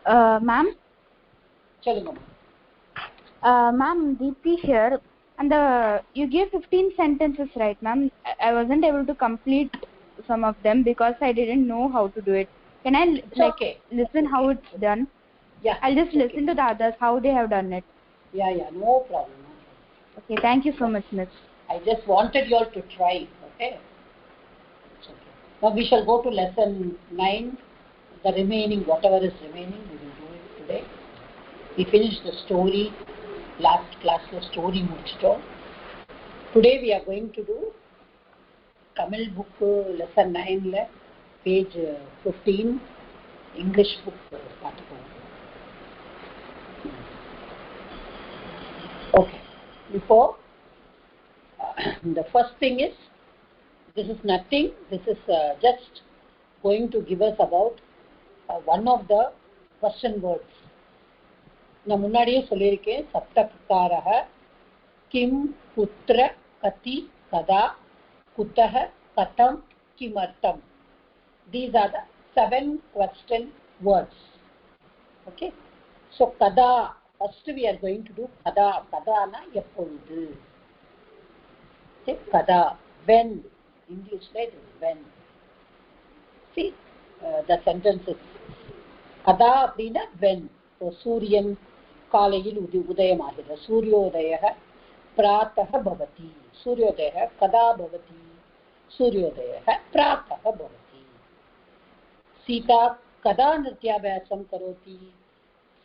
Ma'am. Chalunga. Ma'am, Deepti here. And you gave 15 sentences, right, ma'am? I wasn't able to complete some of them because I didn't know how to do it. Can I listen how it's done? Yeah. I'll just listen to the others how they have done it. Yeah, no problem. Okay, thank you so much, miss. I just wanted you all to try. Okay. Now we shall go to lesson 9. The remaining, whatever is remaining, we will do it today. We finished the story. Last class the story mudichitom. Today we are going to do Tamil book lesson 9 page 15 English book பார்த்துக்கோங்க. Okay, before the first thing is, this is nothing, this is just going to give us about one of the question words. நான் முன்னாடியே சொல்லியிருக்கேன், சப்தகாரः கிம் புத்திர கதி கதா குத்தः கதம் கிமர்த்தம். These are the 7 question words. Okay, so kada, first we are going to do kada. Kada na எப்பொழுது. Okay, kada, when. English right is when. See the sentences. kada அப்படினா when. So சூரியன் காலையில் உதயமாகிறது. சூரியோதயः प्रातः भवति. सूर्योदयः कदा भवति? सूर्योदयः प्रातः भवति. सीता कदा नृत्याभ्यासं करोति?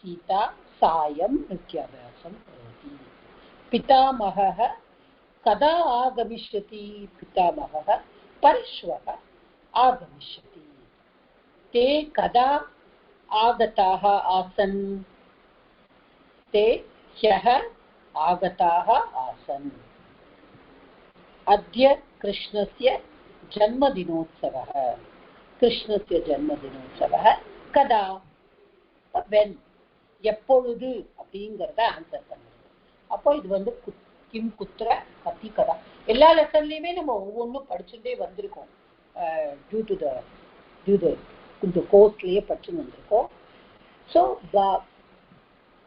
सीता सायं नृत्याभ्यासं करोति. पितामहः कदा आगमिष्यति? पितामहः परश्वः आगमिष्यति. ते कदा आगताः आसन्? ते ह्यः आगताः आसन्. अद्य कृष्णस्य जन्मदिनोत्सवः. कृष्णस्य जन्मदिनोत्सवः कदा? when. எப்பொழுது அப்படிங்கறத ஆன்சர் பண்ணுங்க. அப்போ இது வந்து கிம் குத்ர கதி கதா. எல்லா லெசன்லயுமே நம்ம ஒவ்வொன்றும் படிச்சுட்டே வந்திருக்கோம். டியூ டு இந்த கோர்ஸ்லயே படிச்சு வந்திருக்கோம். ஸோ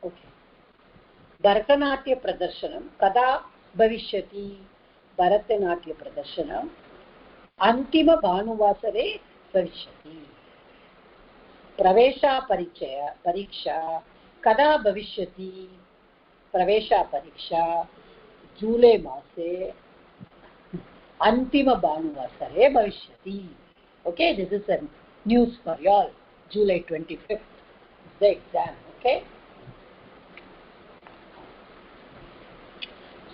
ஓகே, भरतनाट्य प्रदर्शनं कदा भविष्यति? भरतनाट्य प्रदर्शनम् अन्तिम भानुवासरे भविष्यति. परीक्षा कदा भविष्यति? परीक्षा जुलै मासे अन्तिम भानुवासरे भविष्यति. Okay, this is a news for you all. July 25th is the exam. Okay.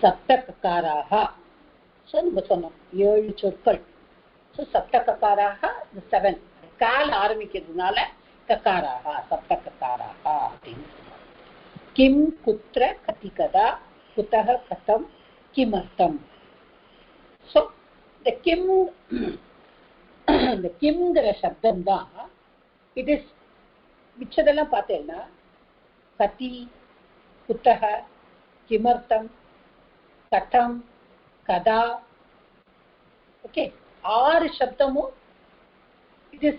सप्तककाराः. So நம்ம சொன்னோம் 7 சொற்கள். So सप्तककाराः 7. கால் ஆரம்பிக்கிறதுனால ககாராः, सप्तककाराः அப்படின்னு சொல்றோம். கிம் குத்ர கதி கதா குதः கதம் கிமர்த்தம். So the கிம்ங்கிற சப்தம் தான் it is மிச்சதெல்லாம் பார்த்தேன்னா கதி குதः கிமர்த்தம் कथम कदा. Okay, 6 शब्दமும் it is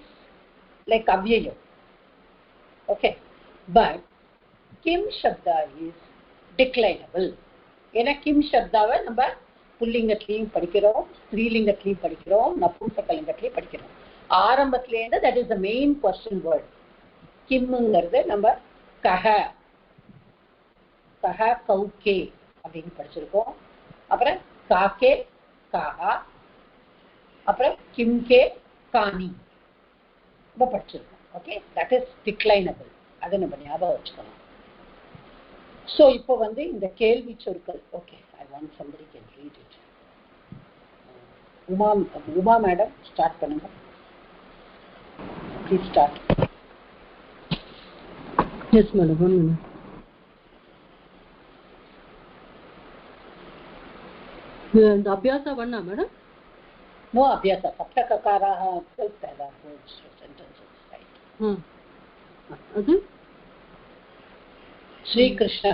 like avyayam. Okay, but kim shabda is declinable. ஏன்னா kim சப்தாவை நம்ம புல்லிங்கத்திலையும் படிக்கிறோம், ஸ்திரீலிங்கத்திலையும் படிக்கிறோம், நபும்சகலிங்கத்திலையும் படிக்கிறோம். ஆரம்பத்திலேருந்து that is the main question word. கிம்ங்கிறது நம்ம கஹ கௌகே அப்படின்னு படிச்சிருக்கோம். அப்புறம் காக்கே காஹா, அப்புறம் கிம்கே காணி படிச்சிருக்கோம். Okay, that is declinable. அதை நம்ம ஞாபகம் வச்சுக்கணும். ஸோ இப்போ வந்து இந்த கேள்வி சொற்கள். Okay, I want somebody can read it. Uma madam start பண்ணுங்க. Please start. Yes madam, 1 minute. The abhyasa vanna madam? No abhyasa. Saptakakaraha itself there are sentences, right? Adu? Sri Krishna.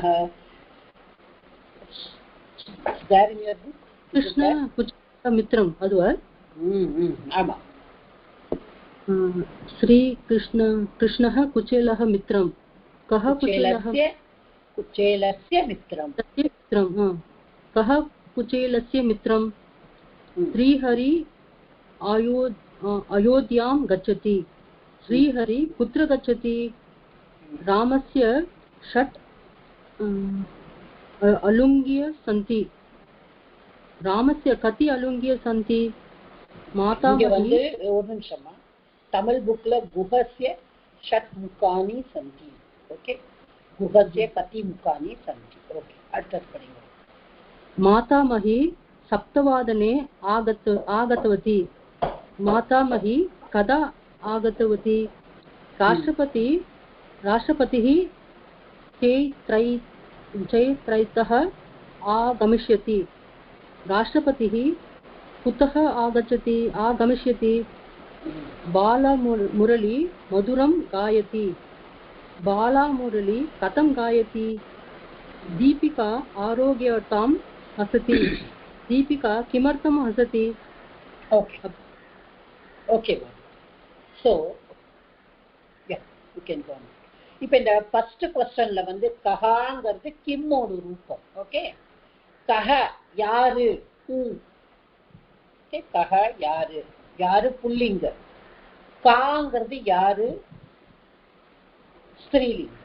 Is there in your book? Krishna Puja Mitram. Adu? Ama. कृष्णः कुचेलः मित्रं कः कुचेलस्य मित्रं कः कुचेलस्य मित्रं श्रीहरि अयोध्यां गच्छति श्रीहरि कुत्र गच्छति रामस्य 6 अलुङ्ग्य सन्ति रामस्य कति अलुङ्ग्य सन्ति मातामही ஒரு நிமிஷமா தமிழ் புக்ல குஹஸ்ய ஷட் முகானி சந்தி ஓகே குஹஸ்ய கதி முகானி சந்தி ஓகே அடுத்து படிங்க मातामही सप्तवादने आगतवती मातामही कदा आगतवती राष्ट्रपतिः चैत्रैतः आगमिष्यति राष्ट्रपतिः कुतः आगमिष्यति बालामुरली मधुरं गायति बालामुरली कथं गायति दीपिका आरोग्यवतां हसति दीपिका किमर्थं हसति okay so yeah you can go on இப்போ இந்த ஃபர்ஸ்ட் क्वेश्चनல வந்து கஹாங்கிறது கிம்மோட ரூபம் ஓகே கஹ யாரு who ஓகே கஹ யாரு யாரு புல்லிங்க காங்கிறது யாரு ஸ்திரீலிங்க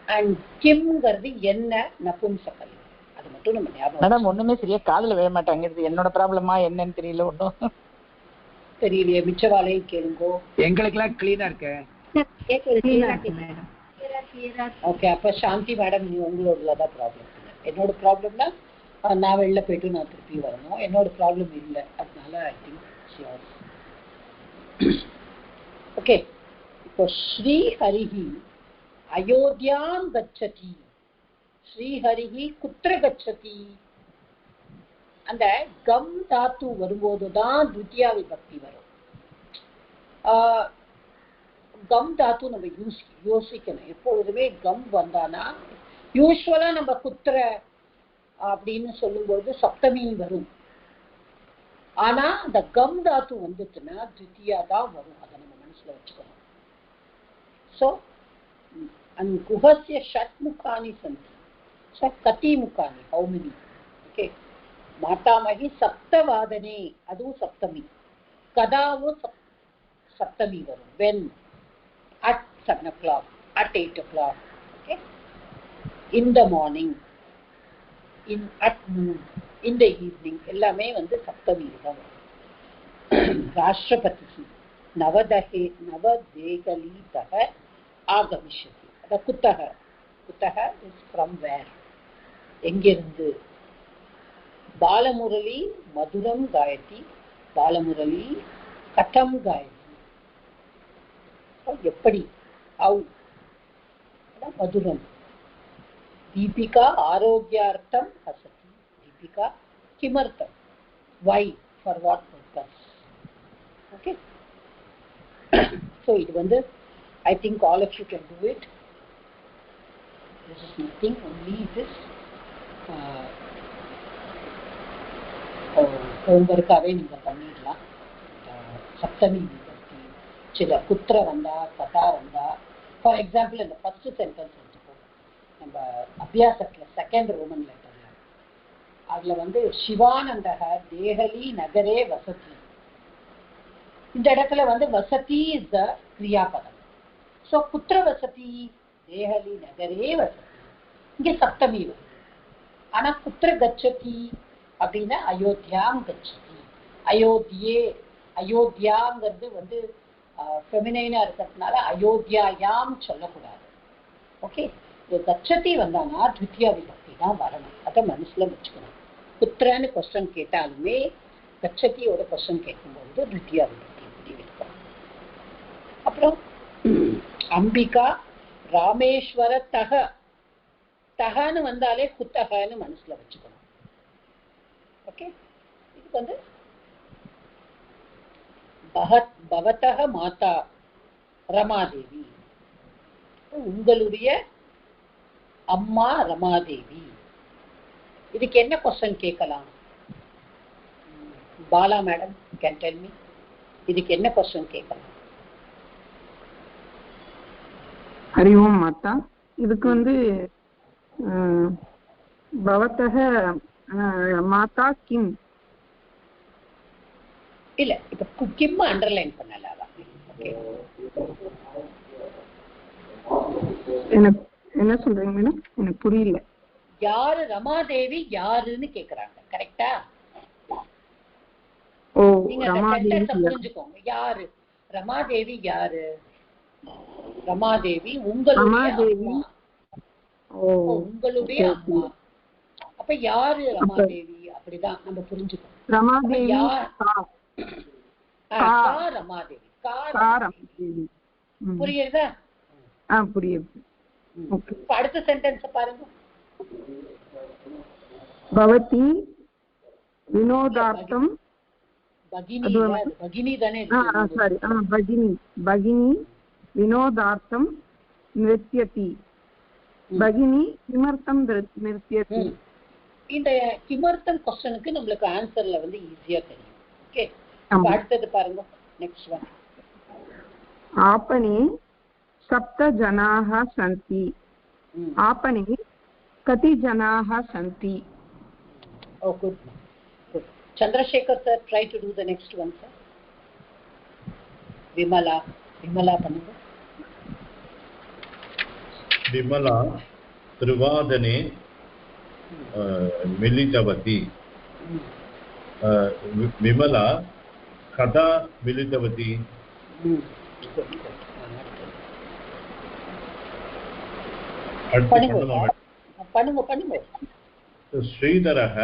and கிம்ங்கிறது என்ன நபும்சகலிங்கம் அது மட்டும் நம்ம ஞாபகம் மேடம் ஒண்ணுமே சரியா காதுல விழ மாட்டாங்கிறது என்னோட ப்ராப்ளமா என்னன்னு தெரியல ஒண்ணும் தெரியலையே மிச்சவாளையும் கேளுங்கோ எங்களுக்கெல்லாம் கிளீனா இருக்கு ஓகே அப்ப சாந்தி மேடம் நீ உங்களோடதான் ப்ராப்ளம் என்னோட ப்ராப்ளம்னா நான் வெளில போயிட்டு நான் திருப்பி வரணும் என்னோட ப்ராப்ளம் இல்லை அதனால ஐ திங்க் ஓகே இப்போ ஸ்ரீஹரிஹி अयोध्यां गच्छति श्रीहरिः कुत्र गच्छति அந்த கம் தாத்து வரும்போதுதான் द्वितीया விபக்தி வரும் கம் தாத்து நம்ம யோசிக்கணும் எப்பொழுதுமே கம் வந்தானா யூஸ்வலா நம்ம குத்திர அப்படின்னு சொல்லும்போது சப்தமி வரும் ஆனா அந்த கம் தாத்து வந்துச்சுன்னா द्वितीया தான் வரும் அதை நம்ம மனசுல வச்சுக்கணும் சோ गुहस्य षट् मुखानि सन्ति स कति मुखानि how many okay मातामही सप्तवादने अदु सप्तमी कदा वो सप्तमी वरुम when at 7 o'clock at 8 o'clock okay in the morning at noon in the evening எல்லாமே வந்து சப்தமி தான் ராஷ்டிரபதி நவதேகலிதः आगमिष्यति कुतः is from where எங்கிருந்து बालमुरली मधुरं गायति बालमुरली कथं गायति எப்படி how मधुरं दीपिका आरोग्यार्थं हसति दीपिका किमर्थं why for what purpose okay so இது வந்து I think all of you can do it. This is nothing, only this homework-ஆவே நீங்க பண்ணிடலாம். சப்தமி விபக்தி சில குத்திர வந்தா கதா வந்தா ஃபார் எக்ஸாம்பிள் இந்த ஃபர்ஸ்ட் சென்டென்ஸ் எடுத்துக்கோங்க நம்ம அபியாசத்துல செகண்ட் ரோமன் லெட்டர்ல அதுல வந்து சிவானந்தக தேஹலி நகரே வசதி இந்த இடத்துல வந்து வசதி இஸ் த கிரியாபதம் सो कुत्र वसति देहली नगरे वसति इங்கே सप्तमी வருது ஆனா कुत्र गच्छति அப்படினா அயோத்தியாம் गच्छति அயோத்தியே அயோத்தியாங்கிறது வந்து ஃபெமினைனா இருக்கிறதுனால அயோத்தியாயாம் சொல்லக்கூடாது ஓகே இது गच्छति வந்தானா द्वितीया விபக்தி தான் வரணும் அத மனசுல வச்சுக்கணும் कुत्रன்னு क्वेश्चन கேட்டாலுமே गच्छतिயோட क्वेश्चन கேட்கும்போது द्वितीया விபக்தி இருக்கும் அப்புறம் अंबिका रामेश्वर तह तहनु वंदाले कुतहनु मनसुला वच्चुकोणुम ओके इदु वंदु भवतः माता रमादेवी उंगलुடைய अम्मा रमादेवी இதுக்கு என்ன क्वेश्चन கேட்கலாம் Bala madam can tell me இதுக்கு என்ன क्वेश्चन கேட்கலாம்? हरि ओम माता இதுக்கு வந்து भवतः माता किम இல்ல இப்ப கிம் அண்டர்லைன் பண்ணலாம். ஓகே என்ன சொல்றீங்க மேடம்? எனக்கு புரியல. யாரு ரமாதேவி யாருன்னு கேக்குறாங்க. கரெக்ட்டா? ஓ நீங்க ரமாதேவி புரிஞ்சுக்கோங்க. யாரு ரமாதேவி? யாரு ரமாதேவி? உங்களுடைய அம்மா. உங்களுடைய அம்மா. அப்ப யாரு ரமாதேவி? அப்படிதான் நம்ம புரிஞ்சுக்கணும். ரமாதேவி ரமாதேவி புரியுதா? புரியுது. அடுத்த சென்டென்ஸ் பாருங்க. பவதி வினோதார்த்தம் பகினி தானே? சாரி பகினி வினோதார்த்தம் நிருத்யதி. பகினி கிமர்த்தம் நிருத்யதி. இந்த கிமர்த்தம் क्वेश्चनக்கு நமக்கு ஆன்சர்ல வந்து ஈஸியா தெரியும். ஓகே அடுத்து பாருங்க. Next one. आपणे सप्त जनाः सन्ति. आपणे कति जनाः सन्ति? Oh good. Chandrasekhar sir, try to do the next one sir. Vimala பண்ணுங்க. विमला त्रिवादने मिलितवती. विमला कदा मिलितवती? பண்ணுங்க. श्रीधरः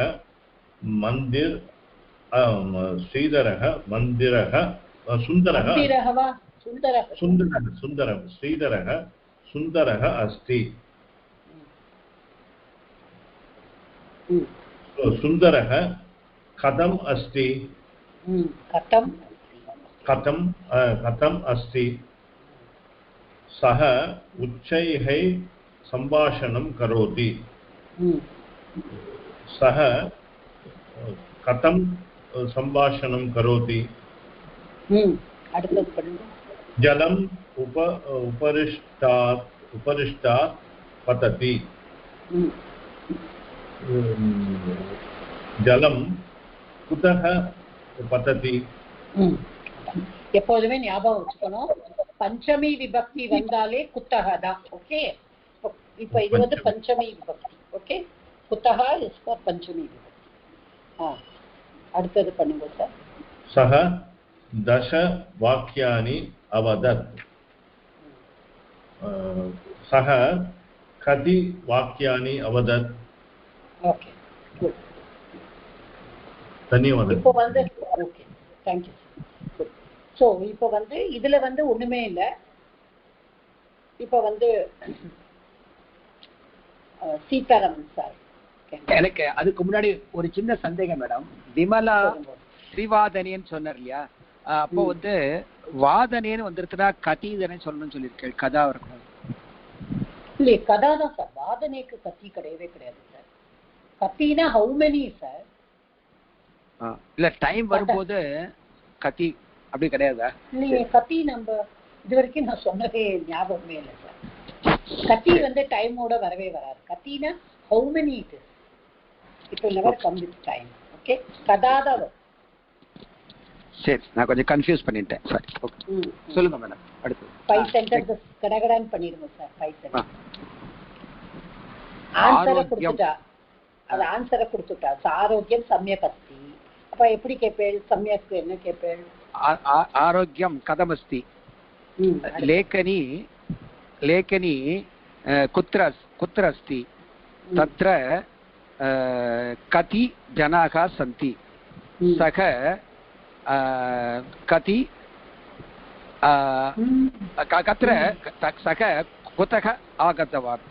सुन्दरः अस्ति. सुन्दरः कथम् अस्ति? कथम् अस्ति? सः उच्चैः सम्भाषणं करोति. सः कथं सम्भाषणं करोति? जलम् उपरिष्टात् पतति. जलं कुतः पतति? எப்போதுமே ஞாபகம் வச்சுக்கணும். பஞ்சமி விபக்தி வந்தாலே குத்தக தான். ஓகே இப்ப இது வந்து பஞ்சமி விபக்தி. ஓகே குத்தக இஸ் ஃபார் பஞ்சமி விபக்தி. அடுத்தது பண்ணுங்க சார். सः दश वाक्यानि अवदत्. सः कति वाक्यानि अवदत्? Okay good. धन्यवादः. இப்போ வந்து ஓகே थैंक यू. சோ இப்போ வந்து இதுல வந்து ஒண்ணுமே இல்ல. இப்போ வந்து சீதாராமன் சார் எனக்கு அதுக்கு முன்னாடி ஒரு சின்ன சந்தேகம் மேடம். விமலா ஸ்ரீவாதனேன்னு சொன்னார் இல்லையா? அப்போ வந்து வாதனேன்னு வந்துருக்குதா கதீதனே சொல்லணும்னு சொல்லியிருக்கேன். கதா இருக்கணும் இல்லையே? கதா தான் சார். வாதனேக்கு கத்தி கிடையவே கிடையாது சார். கத்தினா ஹவு மெனி சார்? இல்ல டைம் வரும்போது கத்தி அப்படி கிடையாதா? இல்லையே கத்தி நம்ம இது வரைக்கும் நான் சொன்னதே ஞாபகமே இல்லை சார். கத்தி வந்து டைமோட வரவே வராது. கத்தினா how many it is. It will never come with time. Okay கதா தான் வரும். சரி நான் கொஞ்சம் கன்ஃபியூஸ் பண்ணிட்டேன். சரி ஓகே சொல்லுங்க மேடம். அடுத்து 5 சென்டென்சஸ் கடகடான்னு பண்ணிடுங்க சார். 5 சென்டென்ஸ் ஆன்சரை கொடுத்துட்டா. அது ஆன்சரை கொடுத்துட்டா. ஆரோக்கியம் சமயக் அஸ்தி. அப்ப எப்படி கேட்பேள்? சமயக்கு என்ன கேட்பேள்? ஆரோக்கியம் கதமஸ்தி. लेखनी लेखनी कुत्र अस्ति? तत्र कति जनाः सन्ति? सः कति कत्र सः कुतः आगतवान्?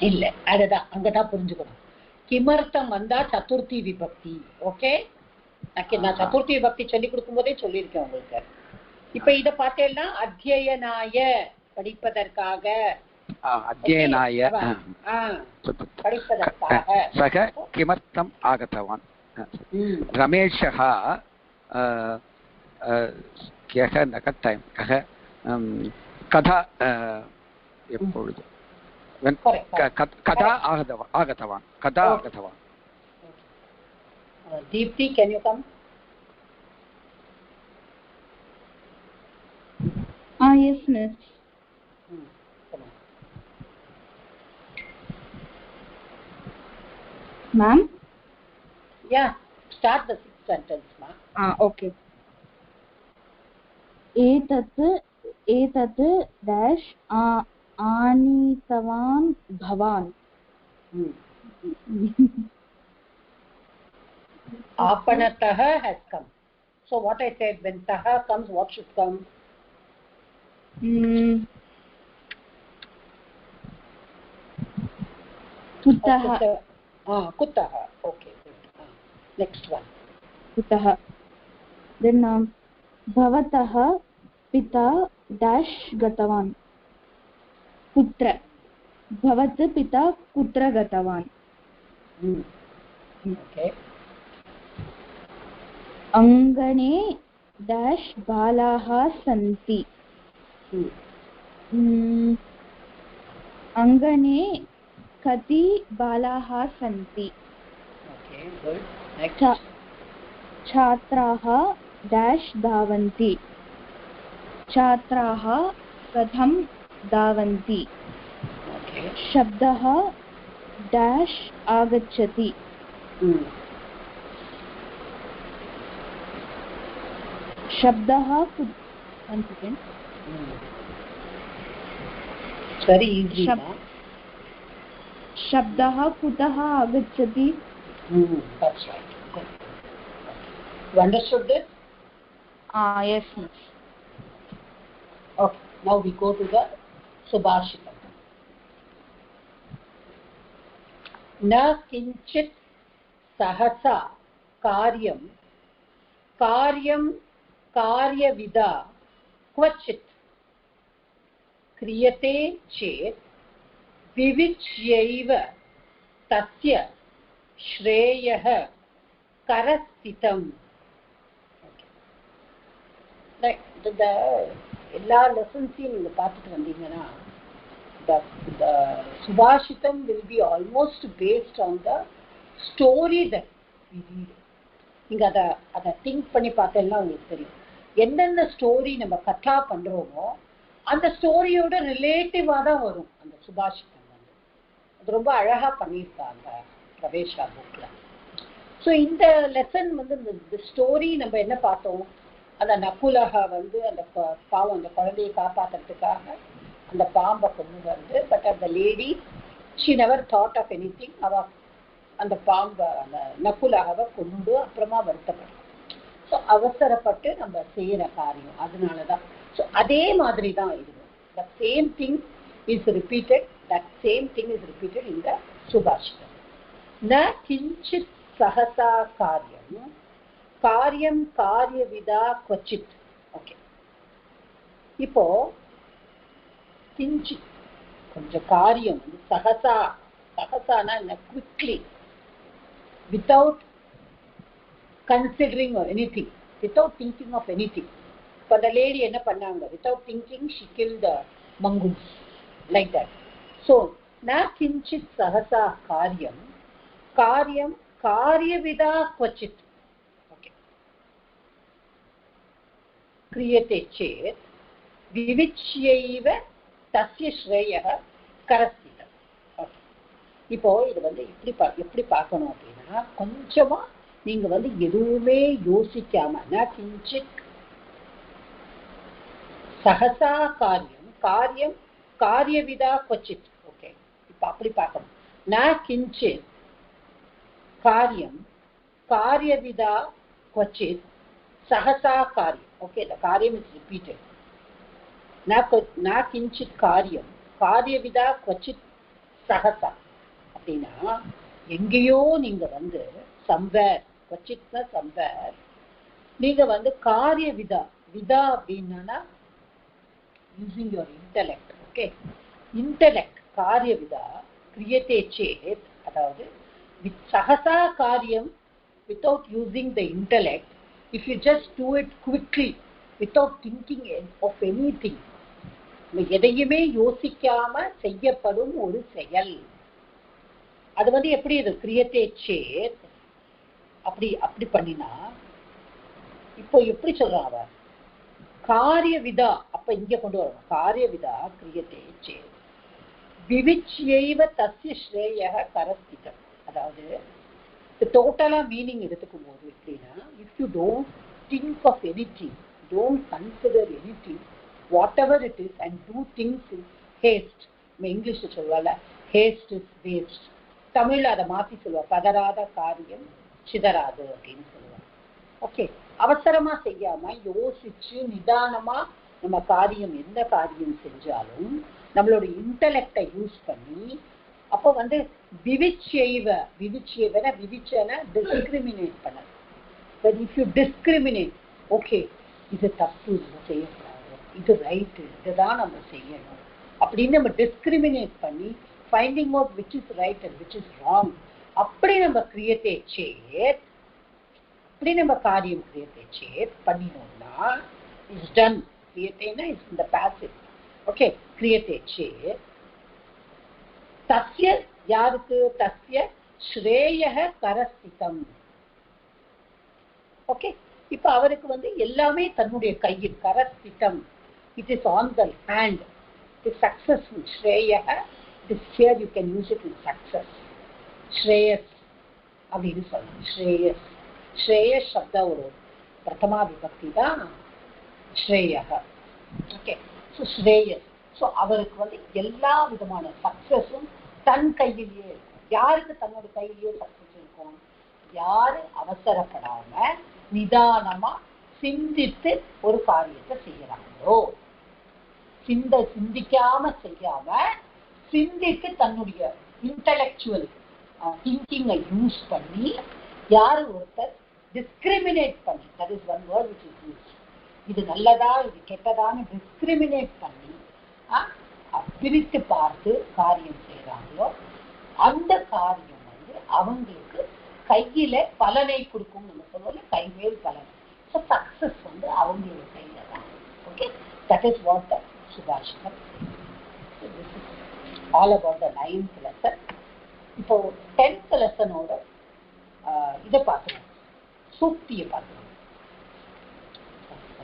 இல்ல அதுதான் அங்கதான் புரிஞ்சுக்கணும். கிமர்த்தம் வந்தா சதுர்த்தி விபக்தி. ஓகே நான் சதுர்த்தி விபக்தி சொல்லி கொடுக்கும் போதே சொல்லியிருக்கேன் உங்களுக்கு. இப்ப இத பார்த்தேன்னா அத்தியனாய படிப்பதற்காக. अध्ययनाय படிப்பதற்காக सः किमर्थम् आगतवान्? रमेशः க்யஹ ந கட்டாயம் கஹ கதா எப்பொழுது கதா ஆகதவான் கதா ஆகதவான். Deepti, can you come? Yes, miss. Come on. Ma'am? Yeah, start the sixth sentence, ma. Okay. एतत् dash आनीतवान् भवान्. Apanataha has come. So what I said, when taha comes, what should come? Kutaha. Kutaha. Okay, good. Next one. Kutaha. Then bhavatah pita dash gatavan. Kutra. Bhavat pita kutra gatavan. Okay. Angane dash balaha santi. Angane kati balaha santi. Okay, good. Next. Chhatraha dash dhavanti. Chhatraha katham dhavanti. Okay. Shabdaha dash agacchati. Shabdaha one second. It's very easy. Shabdaha kutaha agacchati. That's right. Good. You understood this? Yes, miss. Okay. Now we go to the Subhashitam. Na kinchit sahasa karyam karyavida kvachit kriyate chet vivichayaiva tasya shreyah karasthitam. Like the எல்லா லெசன்ஸையும் நீங்க பார்த்துட்டு வந்தீங்கன்னா the Subhashitam will be almost based on the story that we read. நீங்க அதை think பண்ணி பார்த்தேன்னா உங்களுக்கு தெரியும் என்னென்ன ஸ்டோரி நம்ம கதா பண்றோமோ அந்த ஸ்டோரியோட ரிலேட்டிவா தான் வரும் அந்த சுபாஷிதம் வந்து. அது ரொம்ப அழகா பண்ணியிருக்காங்க அந்த பிரவேஷா புக்ல. ஸோ இந்த லெசன் வந்து இந்த ஸ்டோரி நம்ம என்ன பார்த்தோம், அந்த நகுலகா வந்து அந்த பாவம் அந்த குழந்தையை காப்பாற்றுறதுக்காக அந்த பாம்பை கொண்டு வந்து, பட் அந்த lady she never thought of any thing. அவ அந்த பாம்பை அந்த நகுலகாவை கொண்டு அப்புறமா வருத்தப்படும். ஸோ அவசரப்பட்டு நம்ம செய்கிற காரியம் அதனால தான். ஸோ அதே மாதிரி தான் இருக்கும். The same thing is repeated. That same thing is repeated in the சுபாஷிதம். ந கிஞ்சித் சஹசா காரியம் காரியம் காரியவிதா கொச்சித். ஓகே, இப்போ கிஞ்சித் கொஞ்சம் காரியம் வந்து சஹசா, சஹசானா என்ன, quickly, without considering or anything, without thinking of anything. இப்போ அந்த லேடி என்ன பண்ணாங்க, without thinking she kill the mongoose like that. So ந கிஞ்சித் சஹசா காரியம் காரியம் காரியவிதா கொச்சித். ஓகே, கிரியதே சேத் விவிச்யைவ தஸ்ய ஸ்ரேயः கரஸ்திதம். ஓகே, இப்போ இது வந்து எப்படி பார்க்கணும் அப்படின்னா, கொஞ்சமா நீங்க வந்து எதுவுமே யோசிக்காம ந கிஞ்சித் சஹசா காரியம் காரியம் காரியவிதா கொச்சித். ஓகே, இப்போ அப்படி பார்க்கணும். ந கிஞ்சித் காரியம் காரியவிதா கொச்சித் சஹசா காரியம். ஓகே, the காரியம் is repeated. ந கிஞ்சித் காரியம் காரியவிதா கொச்சித் சஹசா அப்படின்னா எங்கேயோ நீங்க வந்து சம்வேர், கொச்சித்னா சம்வேர், நீங்க வந்து காரியவிதா, விதா அப்படின்னா using your intellect. Okay, intellect காரியவிதா கிரியதே சேத், அதாவது with sahasa karyam without using the intellect, if you just do it quickly, without thinking of anything. எதையுமே யோசிக்காம செய்யப்படும் ஒரு செயல். அது வந்து எப்படி இது கிரியேட்டே சேத் அப்படி பண்ணினா இப்போ எப்படி சொல்றான் அவ காரிய விதா. அப்ப இங்க கொண்டு வரணும் காரிய விதா கிரியேட்டே சேத் விவிச்யைவ தஸ்ய ஸ்ரேயः கரஸ்திதம். அதாவது டோட்டலா மீனிங் எடுத்துக்கும் போது எப்படின்னா if you don't think of anything, don't consider anything, whatever it is, and do things in haste. English சொல்லுவால haste is waste. தமிழ்ல அதை மாத்தி சொல்லுவா பதறாத காரியம் சிதறாது அப்படின்னு சொல்லுவாங்க. ஓகே, அவசரமா செய்யாம யோசிச்சு நிதானமா நம்ம காரியம் எந்த காரியம் செஞ்சாலும் நம்மளோட இன்டலெக்டை யூஸ் பண்ணி அப்போ வந்து விவிச்சன டிஸ்கிரிமினேட் பண்ண. இஃப் யூ டிஸ்கிரிமினேட், ஓகே இது தப்பு, நம்ம செய்யக்கூடாது, இது ரைட்டு, இதுதான் நம்ம செய்யணும் அப்படின்னு நம்ம டிஸ்கிரிமினேட் பண்ணி finding out which is right and which is wrong. அப்படி நம்ம கிரியேட்டே சேத், அப்படி நம்ம காரியம் கிரியேட்டே சேத் பண்ணினோம்னா இஸ் டன். கிரியேட்டேனா இஸ் இந்த பாசிவ். ஓகே, கிரியேட்டே சேத் தஸ்ய யாருக்கு தஸ்ய ஸ்ரேயः கரஸ்திதம். ஓகே, இப்ப அவருக்கு வந்து எல்லாமே தன்னுடைய கையில் கரஸ்திதம். It is on the hand. It is successful. ஸ்ரேயः is here you can use it in success. ஸ்ரேயஸ் அப்படின்னு சொல்லணும். ஸ்ரேயஸ் ஸ்ரேயஸ் சப்தா ஒரு பிரதமா விபக்தி தான் ஸ்ரேயः. ஓகே, ஸோ ஸ்ரேயஸ். ஸோ அவருக்கு வந்து எல்லா விதமான சக்சஸும் தன் கையிலேயே இருக்கும். யாருக்கு தன்னோட கையிலேயே சக்சஸ் இருக்கும்? யாரு அவசரப்படாம நிதானமா சிந்தித்து ஒரு காரியத்தை செய்யறாங்களோ, சிந்திக்காம செய்யாம சிந்தித்து தன்னுடைய இன்டலெக்சுவல் திங்கிங்கை யூஸ் பண்ணி யாரு ஒருத்தர் டிஸ்கிரிமினேட் பண்ணி, that is one word which is use, இது நல்லதா இது கெட்டதான்னு டிஸ்கிரிமினேட் பண்ணி பிரித்து பார்த்து காரியம் செய்யறாங்களோ அந்த காரியம் வந்து அவங்களுக்கு கையில பலனை கொடுக்கும். நம்ம சொல்லுவோம் கைவேல் பலன். ஸோ சக்சஸ் வந்து அவங்களோட கையில தான். Okay, that is what the சுபாஷிதம். All about the 9th lesson. இப்போ 10th லெசனோட இதை பார்க்கணும், சூக்தியை பார்க்கணும்.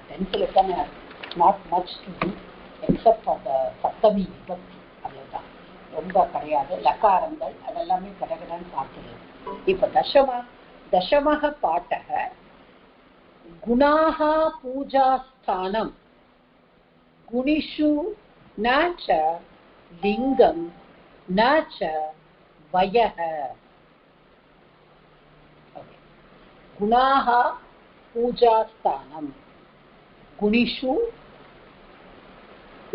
10th lesson not much to do except for the சப்தமி விபக்தி, அவ்வளவுதான், ரொம்ப கிடையாது. லக்காரங்கள் அதெல்லாமே கடகடான்னு பார்த்துருது. இப்ப தசமக பாட்டக குணாஹ பூஜாஸ்தானம் குணிஷு நாச்ச லிங்கம் நாச்ச வயஹ. குணாஹ பூஜாஸ்தானம் குணிஷு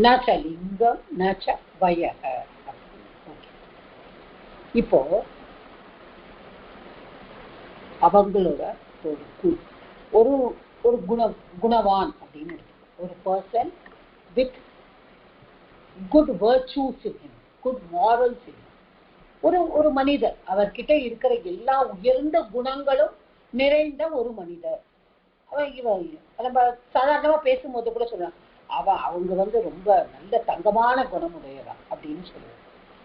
நாச்ச லிங்கம் நாச்ச வயஹ. இப்போ அவங்களோட ஒரு ஒரு குணவான் அப்படின்னு ஒரு person with good வர்ச்சூஸ் in him, good morals in him. ஒரு மனிதர், அவர்கிட்ட இருக்கிற எல்லா உயர்ந்த குணங்களும் நிறைந்த ஒரு மனிதர். நம்ம சாதாரணமா பேசும்போது கூட சொல்லலாம் அவங்க வந்து ரொம்ப நல்ல தங்கமான குணமுடையவா அப்படின்னு சொல்லுவோம்.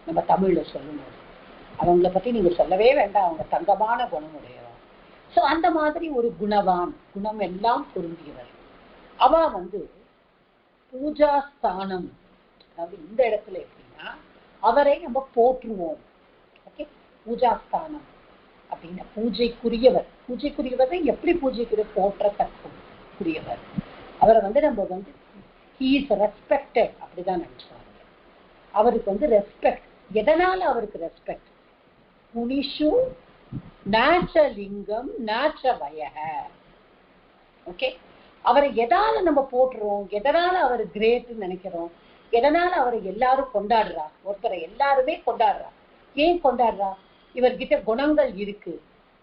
நம்ம தமிழ்ல சொல்லும்போது அவங்கள பத்தி நீங்க சொல்லவே வேண்டாம், அவங்க தங்கமான குணமுடையவா. ஸோ அந்த மாதிரி ஒரு குணவான், குணம் எல்லாம் பொருந்தியவர். அவ வந்து பூஜாஸ்தானம், அதாவது இந்த இடத்துல எப்படின்னா அவரை நம்ம போற்றுவோம். ஓகே, பூஜாஸ்தானம் அப்படின்னா பூஜைக்குரியவர். பூஜைக்குரியவர் எப்படி பூஜைக்குரிய போற்றத்தக்குரியவர். அவரை வந்து நம்ம வந்து he is respected அப்படிதான் நினைச்சுவாங்க. அவருக்கு வந்து ரெஸ்பெக்ட். எதனால அவருக்கு ரெஸ்பெக்ட்? குணிஷு நாச்ச லிங்கம் நாச்ச வயஹ. ஓகே, அவரை எதால நம்ம போட்டுறோம், எதனால அவர் கிரேட்னு நினைக்கிறோம், எதனால அவரை எல்லாரும் கொண்டாடுறா, ஒருத்தரை எல்லாருமே கொண்டாடுறா. ஏன் கொண்டாடுறா? இவர்கிட்ட குணங்கள் இருக்கு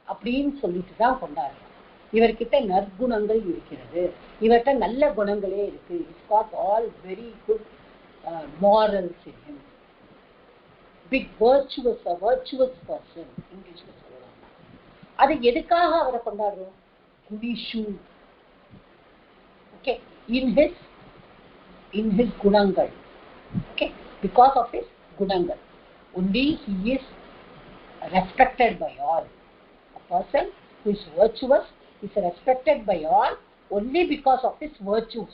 அப்படின்னு சொல்லிட்டு தான் கொண்டாடுறா. இவர்கிட்ட நற்குணங்கள் இருக்கிறது, இவர்கிட்ட நல்ல குணங்களே இருக்கு. It's got all very good morals in him. Big virtuous, a virtuous person இங்கிலீஷ்ல சொல்லுவாங்க. அது எதுக்காக அவரை கொண்டாடுறோம்? குணிஷு. Okay, in his gunangal. Okay, because of his gunangal. Only he is respected by all. A person who is virtuous is respected by all only because of his virtues.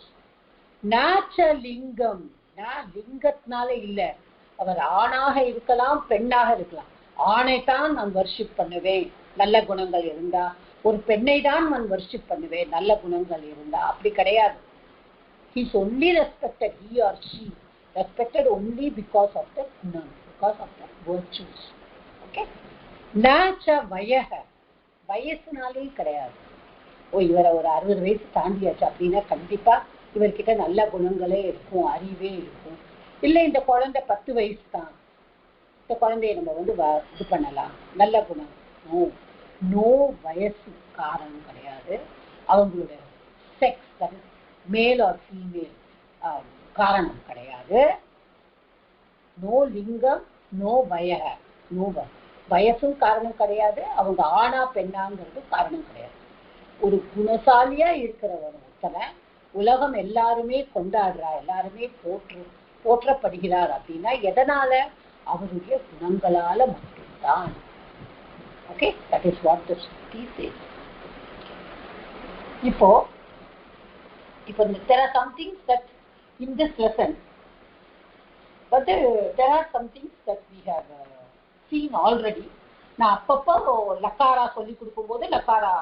Nacha lingam, na லிங்கத்னால இல்ல. அவர் ஆணாக இருக்கலாம், பெண்ணாக இருக்கலாம். ஆணை தான் நான் worship பண்ணுவேன் நல்ல குணங்கள் இருந்தா, ஒரு பெண்ணை தான் நான் வர்ஷிப் பண்ணுவேன் நல்ல குணங்கள் இருந்தா. அப்படி கிடையாது. He is only respected, he or she respected only because of the gunam, because of the virtues. Okay? Nacha vayaha, வயசுனாலே கிடையாது. ஓ இவரை ஒரு 60 வயசு தாண்டியாச்சு அப்படின்னா கண்டிப்பா இவர்கிட்ட நல்ல குணங்களே இருக்கும், அறிவே இருக்கும். இல்லை இந்த குழந்தை 10 வயசு தான், இந்த குழந்தைய நம்ம வந்து இது பண்ணலாம், நல்ல குணம். நோ வயசு காரணம் கிடையாது. அவங்களோட செக்ஸ், மேல் ஆர் ஃபீமேல் காரணம் கிடையாது. நோ லிங்கம், நோ வயசும் காரணம் கிடையாது. அவங்க ஆணா பெண்ணாங்கிறது காரணம் கிடையாது. ஒரு குணசாலியா இருக்கிற ஒருத்தனை உலகம் எல்லாருமே கொண்டாடுறா, எல்லாருமே போற்றப்படுகிறார் அப்படின்னா எதனால? அவருடைய குணங்களால மட்டும்தான். Okay, that is what the Shruti says. இப்போ there are some things that in this lesson, but there are some things that we have seen already. நான் அப்பப்போ லக்காரா சொல்லி கொடுக்கும்போது லக்காரா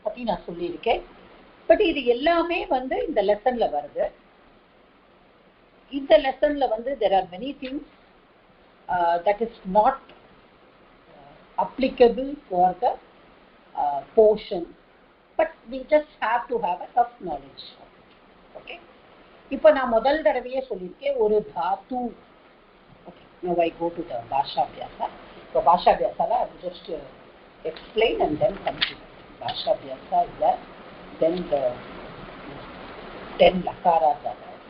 பத்தி நான் சொல்லியிருக்கேன். பட் இது எல்லாமே வந்து இந்த லெசன்ல வருது. இந்த லெசன்ல வந்து there are many things that is not applicable for the portion, but we just have to have a rough knowledge. Okay, இப்போ நான் முதல் தடவையே சொல்லியிருக்கேன் ஒரு தாத்து. Okay, now I go to the Bhasha Vyasa. So Bhasha Vyasa I will just explain and then continue. Bhasha Vyasa is there, then the 10 lakaras are there.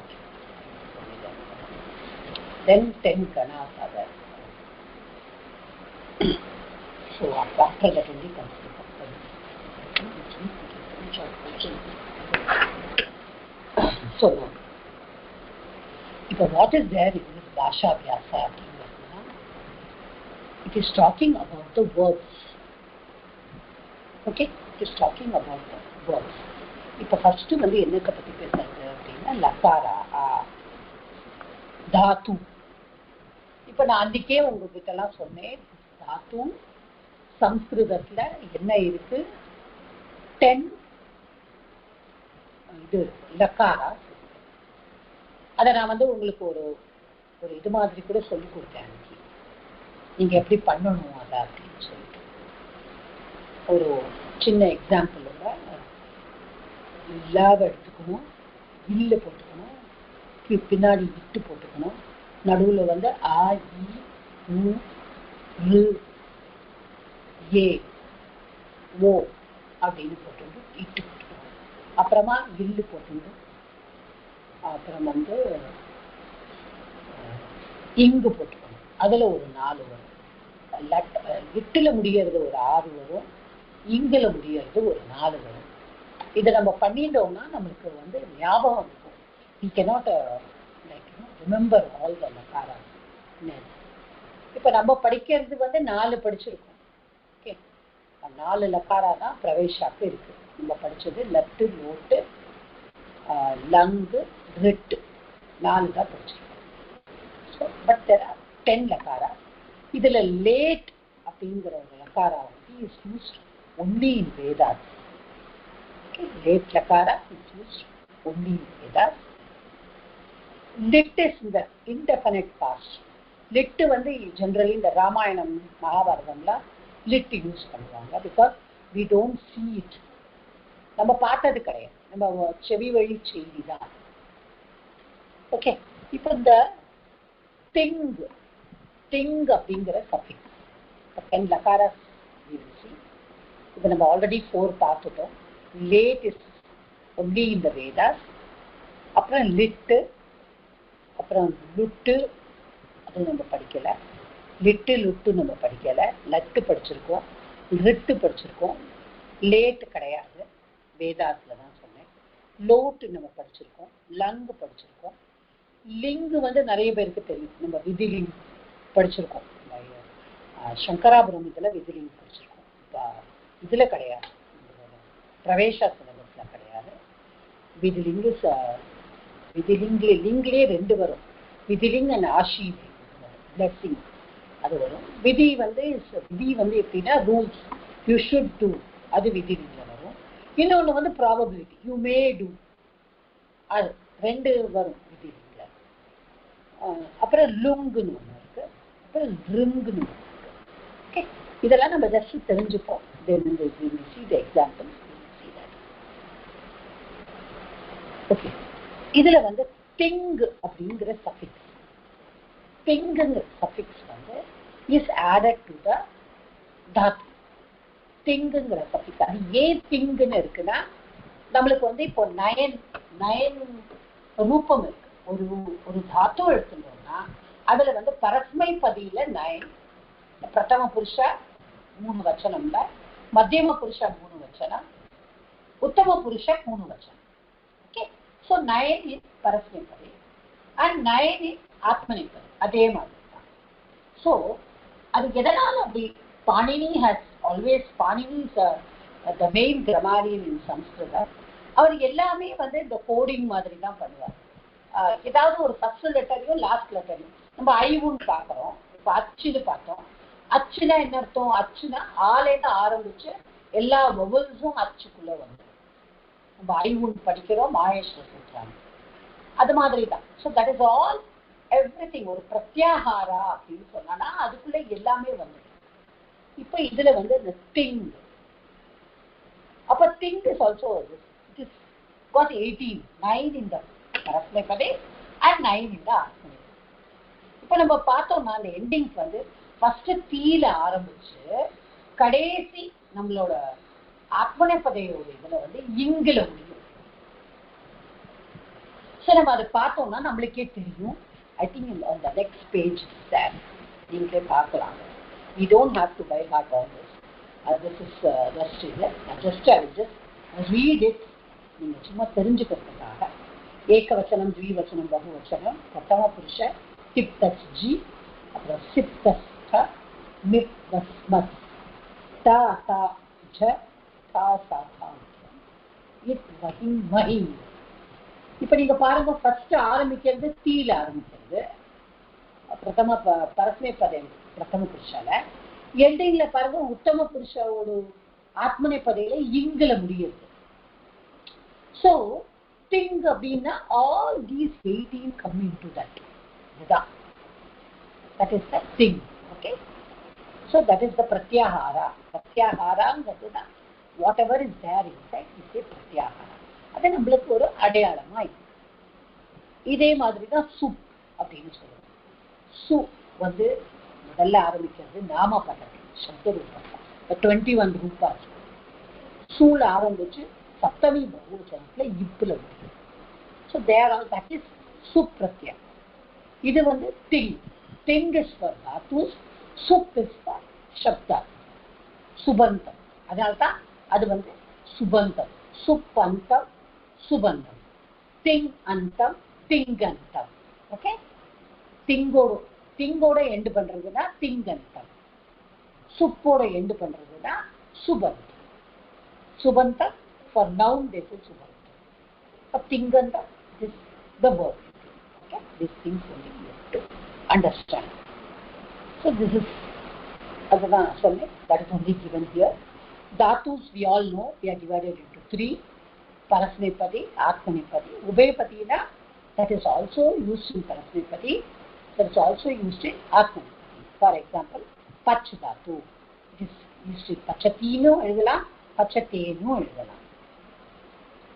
Okay, then 10 ganas are there. So after that only comes the so now, what is there in this Bhasha Vyasa? It is talking about the verbs. Okay, it is talking about the verbs. இப்போ first வந்து என்னக்க பத்தி பேசுறது அப்படின்னா லக்காரா, தாத்து. இப்போ நான் அன்றைக்கே உங்ககிட்ட எல்லாம் சொன்னேன், தாத்து சம்ஸ்கிருதத்துல என்ன இருக்கு, 10 இது லக்காரா. அதை நான் வந்து உங்களுக்கு ஒரு இது மாதிரி கூட சொல்லி கொடுத்தேன் அன்னைக்கு. நீங்க எப்படி பண்ணணும் அதை அப்படின்னு சொல்லிட்டு ஒரு சின்ன எக்ஸாம்பிளோட லாவை எடுத்துக்கணும், இல்லு போட்டுக்கணும், பின்னாடி இட்டு போட்டுக்கணும், நடுவில் வந்து ஆ இ உ ரு ஏ ஓ அப்படின்னு போட்டு இட்டு போட்டுக்கணும். அப்புறமா இல்லு போட்டு, அப்புறம் வந்து இங்கு போட்டுக்கணும். அதுல ஒரு 4 வரும். இட்டுல முடியறது ஒரு 6 வரும், இங்குல முடியறது ஒரு 4 வரும். இதை நம்ம பண்ணிட்டோம்னா நம்மளுக்கு வந்து ஞாபகம் இருக்கும். We cannot remember all the lakaras. இப்போ நம்ம படிக்கிறது வந்து 4 படிச்சிருக்கோம். ஓகே, 4 லக்காரா தான் பிரவேஷாக்கு இருக்கு. நம்ம படிச்சது லட்டு, லோட்டு, லங்கு, ரிட்டு, 4 தான் படிச்சிருக்கோம். But there are 10 Lakra. இதுல லேட் அப்படிங்கிற ஒரு லக்காரா வந்து is used only in Vedas. Okay, late lakara is used only in Vedas. Lit is in the indefinite past. Lit வந்து generally இந்த ராமாயணம் மகாபாரதம்ல lit யூஸ் பண்ணுவாங்க. because we don't see it. நம்ம பார்த்தது கிடையாது, நம்ம செவி வழி செய்தி தான். ஓகே, இப்போ இந்த திங் அப்படிங்கிற சஃபிக்ஸ் 10 லக்காரஸ் இருந்துச்சு. இப்போ நம்ம ஆல்ரெடி 4 பார்த்துட்டோம். லேட் இஸ் ஒன்லி இந்த வேதாஸ். அப்புறம் லிட்டு, அப்புறம் லுட்டு, அது நம்ம படிக்கலை. லிட்டு லுட்டு நம்ம படிக்கலை. லட்டு படிச்சிருக்கோம், ரிட்டு படிச்சிருக்கோம். லேட்டு கிடையாது, வேதாஸில் தான் சொன்னேன். லோட்டு நம்ம படிச்சிருக்கோம், லங் படிச்சிருக்கோம். லிங்கு வந்து நிறைய பேருக்கு தெரியும், நம்ம விதிலிங் படிச்சிருக்கோம். சங்கராபுரம் இதில் விதிலிங் படிச்சிருக்கோம். இதில் கிடையாது, பிரவேச சிலபஸ்ல கிடையாது. விதிலிங்கு லிங்க்லேயே 2 வரும், விதிலிங் அண்ட் ஆஷீவ் பிளஸிங் அது வரும். விதி வந்து எப்படின்னா ரூல்ஸ், யூ ஷுட் டூ, அது விதிலிங்ல வரும். இன்னொன்று வந்து ப்ராபபிலிட்டி, யூ மே டூ, அது 2 வரும் விதிலிங்ல. அப்புறம் லுங்குன்னு ஒன்று இருக்கு, அப்புறம் ரிங்குன்னு ஒன்று இருக்கு. ஓகே, இதெல்லாம் நம்ம ஜஸ்ட் தெரிஞ்சுப்போம். Example okay. இதுல வந்து திங் அப்படிங்கிற சஃபிக்ஸ், திங்குங்கிற சஃபிக்ஸ் வந்து is added to the Tattva. திங்குங்கிற suffix அது ஏன் திங்குன்னு இருக்குன்னா, நம்மளுக்கு வந்து இப்போ 9 ரூபம் இருக்கு. ஒரு தாத்து எடுத்துட்டோம்னா அதுல வந்து பரஸ்மை பதியில 9, பிரதம புருஷா 3 வச்சனம்ல, மத்தியம புருஷா 3 வச்சனம், உத்தம புருஷா 3 வச்சனம். ஓகே, ஸோ 9 இஸ் பரஸ்மை பதி அண்ட் 9 இஸ் ஆத்மநேபதி. அதே மாதிரி தான். ஸோ அது எதனால அப்படி? Panini has always, Panini is the main grammarian in Samskritam. அவர் எல்லாமே வந்து இந்த கோடிங் மாதிரி தான் பண்ணுவார். ஏதாவது ஒரு ஃபர்ஸ்ட் லெட்டரையும் லாஸ்ட் லெட்டரையும் நம்ம ஐவுன்னு பார்க்குறோம். இப்போ அச்சுன்னு பார்த்தோம். அச்சுனா என்ன அர்த்தம்? அச்சுனா ஆலேருந்து ஆரம்பிச்சு எல்லா வவல்ஸும் அச்சுக்குள்ள வந்து நம்ம ஐவுன்னு படிக்கிறோம், மாயேஸ்வர சூத்திரம் அது மாதிரி தான். So that is all everything. ஒரு பிரத்யாகாரா அப்படின்னு சொன்னா அதுக்குள்ள எல்லாமே வந்து. இப்போ இதுல வந்து இந்த திங், அப்ப thing is also it is got 18, 9 in the பரஸ்மை பதே அண்ட் 9 in the ஆத்மநேபதி. இப்போ நம்ம பார்த்தோம்னா அந்த எண்டிங்ஸ் வந்து ஃபர்ஸ்ட் தீல ஆரம்பிச்சு கடைசி நம்மளோட ஆத்மநேபதையோட இதுல வந்து இங்கில முடியும். ஸோ நம்ம அதை பார்த்தோம்னா நம்மளுக்கே தெரியும். I think on the next page நீங்களே பார்க்கலாம். We don't have to buy hard on this. This is just I will just read it. நீங்க சும்மா தெரிஞ்சுக்கிறதுக்காக. ஏகவச்சனம், த்விவச்சனம், பகுவச்சனம், பிரதம புருஷ திப்தஸ் ஜி, அப்புறம் சிப்தஸ் த, மிப்தஸ் மஸ், தா தா ஜ, தா சா தா, இத் வஹிம் மஹிம். இப்ப நீங்க பாருங்க, ஃபர்ஸ்ட் ஆரம்பிக்கிறது தீல ஆரம்பிக்கிறது, பிரதம பரஸ்மை பதம் பிரதம புருஷால. எண்டிங்ல பாருங்க உத்தம புருஷோட ஆத்மநேபதையில இங்கில முடியுது. ஸோ திங் அப்படின்னா all these 18 come into that. இதுதான், that is the thing. Okay, so that is the pratyahara. pratyaharaங்கிறது தான் whatever is there inside is a pratyahara. அது நம்மளுக்கு ஒரு அடையாளமா இருக்கு. இதே மாதிரி தான் சுப் அப்படின்னு சொல்லுவோம். சு வந்து முதல்ல ஆரம்பிக்கிறது நாம பதவி சப்த ரூபம் 21 ரூபா. சூழ ஆரம்பிச்சு சப்தமி பகுவச்சனத்துல இப்புல முடியும். So there all that is சுப்ரத்யா. இது வந்து திங். திங் இஸ் ஃபார் தாத்துஸ், சுப் இஸ் ஃபார் சப்தா, சுபந்தம். அதனால்தான் அது வந்து சுபந்தம். சுப் அந்தம், சுபந்தம். திங் அந்தம், திங்கந்தம். ஓகே, திங்கோட எண்டு பண்றதுன்னா திங்கந்தம், சுப்போட எண்டு பண்றதுன்னா சுபந்தம். சுபந்தம் for noun this is subanta. For tinganta this the verb. Okay, these things only you have to understand. So this is adana solli, that is only given here. Dhatus we all know we are divided into 3: parasmepadi, atmanepadi, ubhayapadi na, that is also used in parasmepadi, that is also used in atmanepadi. For example, pach dhatu, it is used in pachatino எழுதலாம், பச்சத்தேனு எழுதலாம்.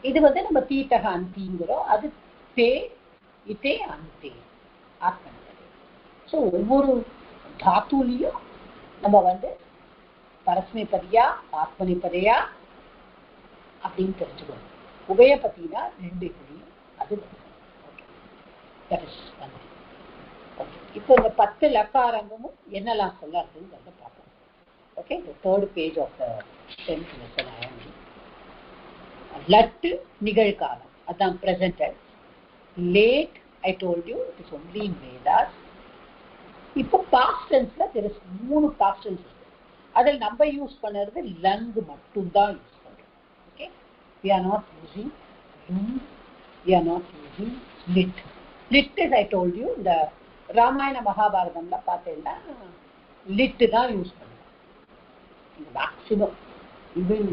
இது வந்து நம்ம தீட்டக அந்திங்கிறோம். அது தே, இதே, அந்தே, ஆத்மநேபதி. So ஒவ்வொரு தாத்துலையும் நம்ம வந்து பரஸ்மைபதியா ஆத்மநேபதியா அப்படின்னு தெரிஞ்சுக்கணும். உபயபதினா 2 குடியும் அது. Okay, that is one. Okay, இப்போ இந்த 10 லக்காரங்கமும் என்னெல்லாம் சொல்லாதுங்கிறத பார்ப்போம். Okay, the third page of the 10th lesson I am in. Laddu நிகழ்காலம். அதான் present tense. Late, I told you, it is only in Vedas. இப்போ past tenseல there is 3 past tense இருக்கு. அதில் நம்ம யூஸ் பண்ணுறது லங் மட்டும்தான் யூஸ் பண்ணுறோம். Okay, we are not using lung, we are not using lit. lit is I told you, இந்த ராமாயண மகாபாரதம்ல பார்த்தீங்கன்னா lid தான் யூஸ் பண்ணுவோம். இந்த மேக்சிமம் ஈவன்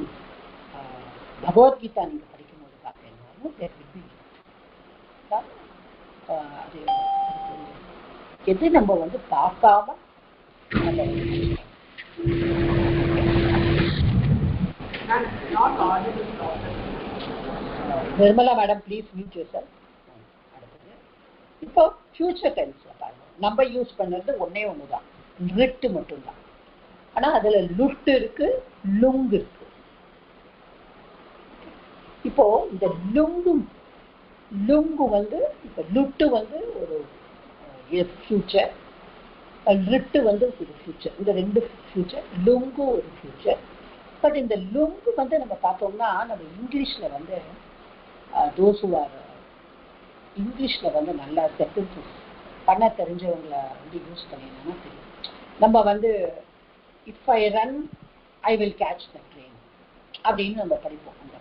பகவத்கீதா நீங்கள் படிக்கும்போது பார்த்தீங்கன்னாலும் there will be அது எது நம்ம வந்து பார்க்காம Nirmala madam please mute your. இப்போ ஃபியூச்சர் டென்ஸ்ல பாருங்க, நம்ம யூஸ் பண்ணுறது ஒன்னே ஒண்ணுதான், ரிட்டு மட்டும்தான். ஆனா அதுல லுட்டு இருக்கு, லுங் இருக்கு. இப்போ இந்த லுங்கு வந்து இப்போ லுட்டு வந்து ஒரு ஃபியூச்சர், ரிட்டு வந்து ஒரு ஃபியூச்சர். இந்த 2 ஃபியூச்சர், லுங்கு ஒரு ஃபியூச்சர். பட் இந்த லுங்கு வந்து நம்ம பார்த்தோம்னா நம்ம இங்கிலீஷ்ல வந்து இங்கிலீஷ்ல வந்து நல்லா சென்டென்சஸ் பண்ண தெரிஞ்சவங்களை வந்து யூஸ் பண்ணினா தெரியும். நம்ம வந்து if I run I will catch the train அப்படின்னு நம்ம படிப்போம். அந்த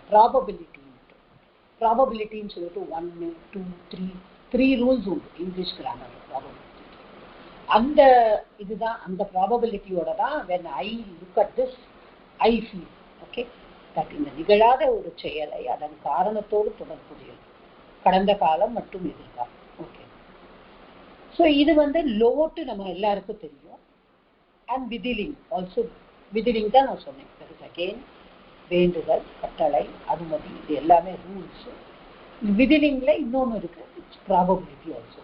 ப்ராபபிலிட்டின்னு சொல்லிட்டு 1, 2, 3 ரூல்ஸ் உண்டு இங்கிலீஷ் கிராமர் ப்ராபபிலிட்டி. அந்த இதுதான் அந்த ப்ராபபிலிட்டியோட தான் when I look at this I feel okay that இந்த நிகழாத ஒரு செயலை அதன் காரணத்தோடு தொடர்புடையது, கடந்த காலம் மற்றும் எதிர்காலம். ஓகே, ஸோ இது வந்து லோட்டு நம்ம எல்லாருக்கும் தெரியும். அண்ட் விதிலிங் ஆல்சோ, விதிலிங் தான் நான் சொன்னேன். தட் இஸ் அகெயின் வேண்டுதல், கட்டளை, அனுமதி, இது எல்லாமே ரூல்ஸ். விதிலிங்ல இன்னொன்று இருக்கு, இட்ஸ் ப்ராபபிலிட்டி ஆல்சோ.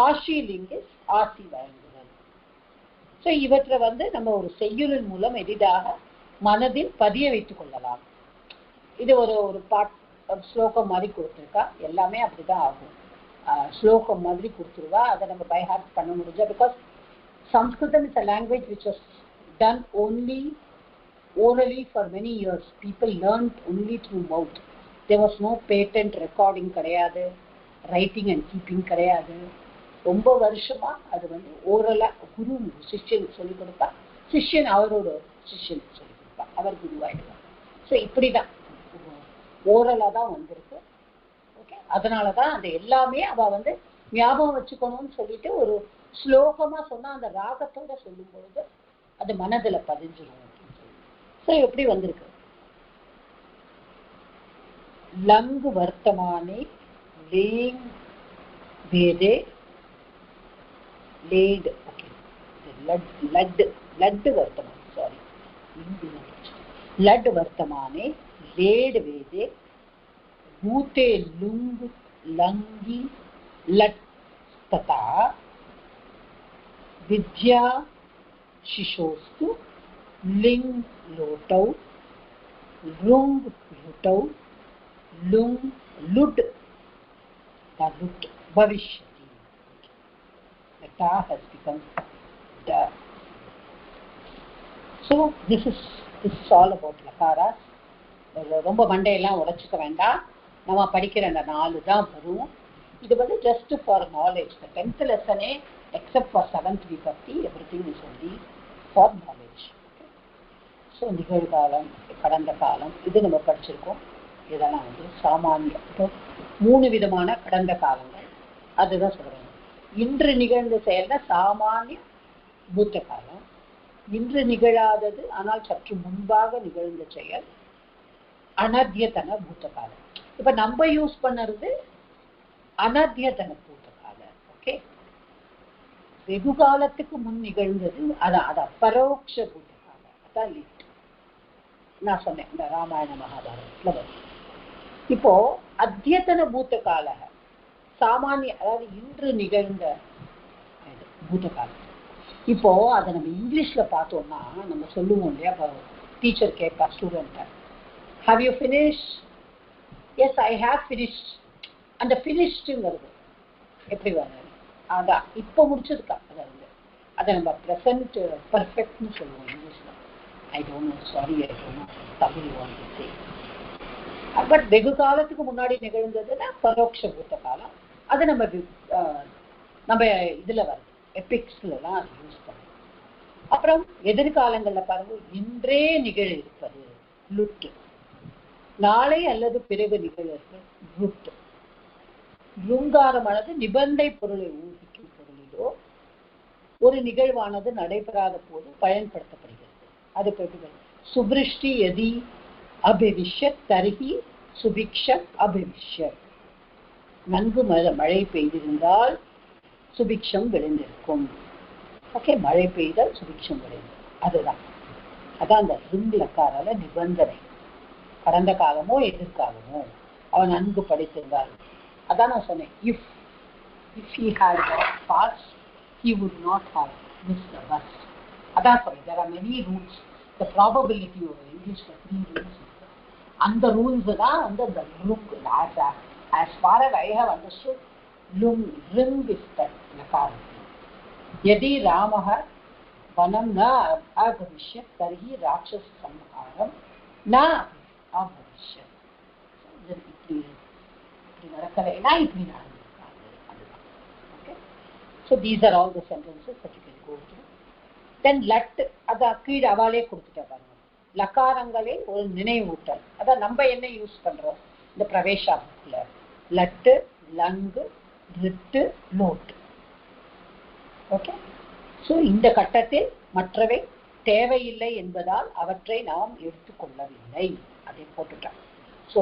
ஆஷிலிங் இஸ் ஆசி வழங்குதல். ஸோ இவற்றை வந்து நம்ம ஒரு செய்யுளின் மூலம் எளிதாக மனதில் பதிய வைத்துக் கொள்ளலாம். இது ஒரு ஸ்லோகம் மாதிரி கொடுத்துருக்கா, எல்லாமே அப்படிதான் ஆகும். ஸ்லோகம் மாதிரி கொடுத்துருவா, அதை நம்ம பை ஹார்ட் பண்ண முடிஞ்சா. Because Samskritam is a language which was done only orally for many years. People learned only through mouth. There was no patent recording கிடையாது, ரைட்டிங் அண்ட் கீப்பிங் கிடையாது. ரொம்ப வருஷமா அது வந்து ஓரலா குரு சிஷ்யனுக்கு சொல்லிக் கொடுப்பா, சிஷ்யன் அவரோட சிஷ்யனுக்கு சொல்லிக் கொடுப்பா, அவர் குருவாயிடுவார். ஸோ இப்படிதான் ஓரலா தான் வந்திருக்கு. ஓகே, அதனாலதான் அந்த எல்லாமே அவ வந்து ஞாபகம் வச்சுக்கணும்னு சொல்லிட்டு ஒரு ஸ்லோகமா சொன்னா அந்த ராகத்தோட சொல்லும் பொழுது அது மனதுல பதிஞ்சிடும். ஸோ எப்படி வந்திருக்கு, லங்கு வர்த்தமானே லேங் வேதே லேடு. ஓகே, லட்டு வர்த்தமானே, சாரி, லட் வர்த்தமானே லேடு வேதே பூத்தே லுங்கு லங்கி லட் ததா வித்யா शिशोस्तु लिंग लोटौ रुंग लुटौ लुंग लुट the lut bhavishyati. The ta has become da. So this is all about lakaras. ரொம்ப மண்டையெல்லாம் உடைச்சுக்க வேண்டாம், நம்ம படிக்கிற அந்த 4 தான் வரும். இது வந்து just for knowledge. The 10th லெசனே except for 7th vibhakti, everything is only for knowledge. So நிகழ்காலம், கடந்த காலம், இது நம்ம படிச்சிருக்கோம். இதெல்லாம் வந்து சாமானிய 3 விதமான கடந்த காலங்கள், அதுதான் சொல்றேன். இன்று நிகழ்ந்த செயல்னா சாமானிய பூத்த காலம், இன்று நிகழாதது ஆனால் சற்று முன்பாக நிகழ்ந்த செயல் அனத்தியதன பூத்த காலம். இப்ப நம்ம யூஸ் பண்ணுறது அனத்தியதன பூத்த காலம். ஓகே, வெகு காலத்துக்கு முன் நிகழ்ந்தது அது பரோட்ச பூத்த காலம், அதான் லிட். நான் சொன்னேன் இந்த ராமாயண மகாபாரதத்துல வரும். இப்போ அத்தியத்தன பூத்த கால சாமானிய, அதாவது இன்று நிகழ்ந்த பூத்த காலம். இப்போ அதை நம்ம இங்கிலீஷ்ல பார்த்தோம்னா நம்ம சொல்லுவோம் இல்லையா, டீச்சர் கேட்பா ஸ்டூடெண்ட்டை, how you finish? Yes I have finished. அந்த ஃபினிஷ்டுங்கிறது எப்படி வருது? அதான் இப்போ முடிச்சதுக்கா, அதாவது அதை நம்ம ப்ரெசன்ட் பர்ஃபெக்ட்னு சொல்லுவோம் இங்கிலீஷ்ல. I don't know, sorry, I don't know Tamil want to say. But வெகு காலத்துக்கு முன்னாடி நிகழ்ந்ததுன்னா பரோட்ச பூத காலம். அது நம்ம இதுல வருது, எபிக்ஸ்லாம் அது யூஸ் பண்ணும். அப்புறம் எதிர்காலங்கள்ல பாருங்க, இன்றே நிகழ இருப்பது லுட், நாளை அல்லது பிறகு நிகழ இருப்பது ருட். ருங்காரமானது நிபந்தை பொருளை ஊகிக்கும் பொருளிலோ ஒரு நிகழ்வானது நடைபெறாத போது பயன்படுத்தப்படுகிறது. அது சுபிருஷ்டி எதி அபிவிஷ்யத் தர்ஹி சுபிக்ஷம் அபிவிஷ்யத். நன்கு மழை பெய்திருந்தால் சுபிக்ஷம் விளைந்திருக்கும். ஓகே, மழை பெய்தால் சுபிக்ஷம் விளைந்தது. அதுதான் அந்த ருங்லக்காரால நிபந்தனை. கடந்த காலமோ எதிர்காலமோ அவன் நன்கு படித்திருந்தால். அதான் நான் சொன்னேன், if he had passed, he would not have missed the bus. அதான் சொல்றேன், there are many rules. The probability of English, the 3 rules. அந்த ரூல்ஸ் தான் அந்த லுங். as far as I have understood, ring is that லகாரம். यदि रामः वनं न अगमिष्यत् तर्हि राक्षस संहारं न अभविष्यत्. இப்படி நடக்கலைன்னா இப்படி நடந்திருக்காது. Okay, so these are all the sentences that you can go through. Then let, அத கீழே அவாலே கொடுத்துட்டா பாருங்க, லகாரங்களே ஒரு நினைவூட்டல். அதான் நம்ம என்ன யூஸ் பண்றோம் இந்த பிரவேஷா புக்ல, laddu, லங்கு, writ, note. Okay, so இந்த கட்டத்தில் மற்றவை தேவையில்லை என்பதால் அவற்றை நாம் எடுத்துக்கொள்ளவில்லை. அதை போட்டுட்டோம். So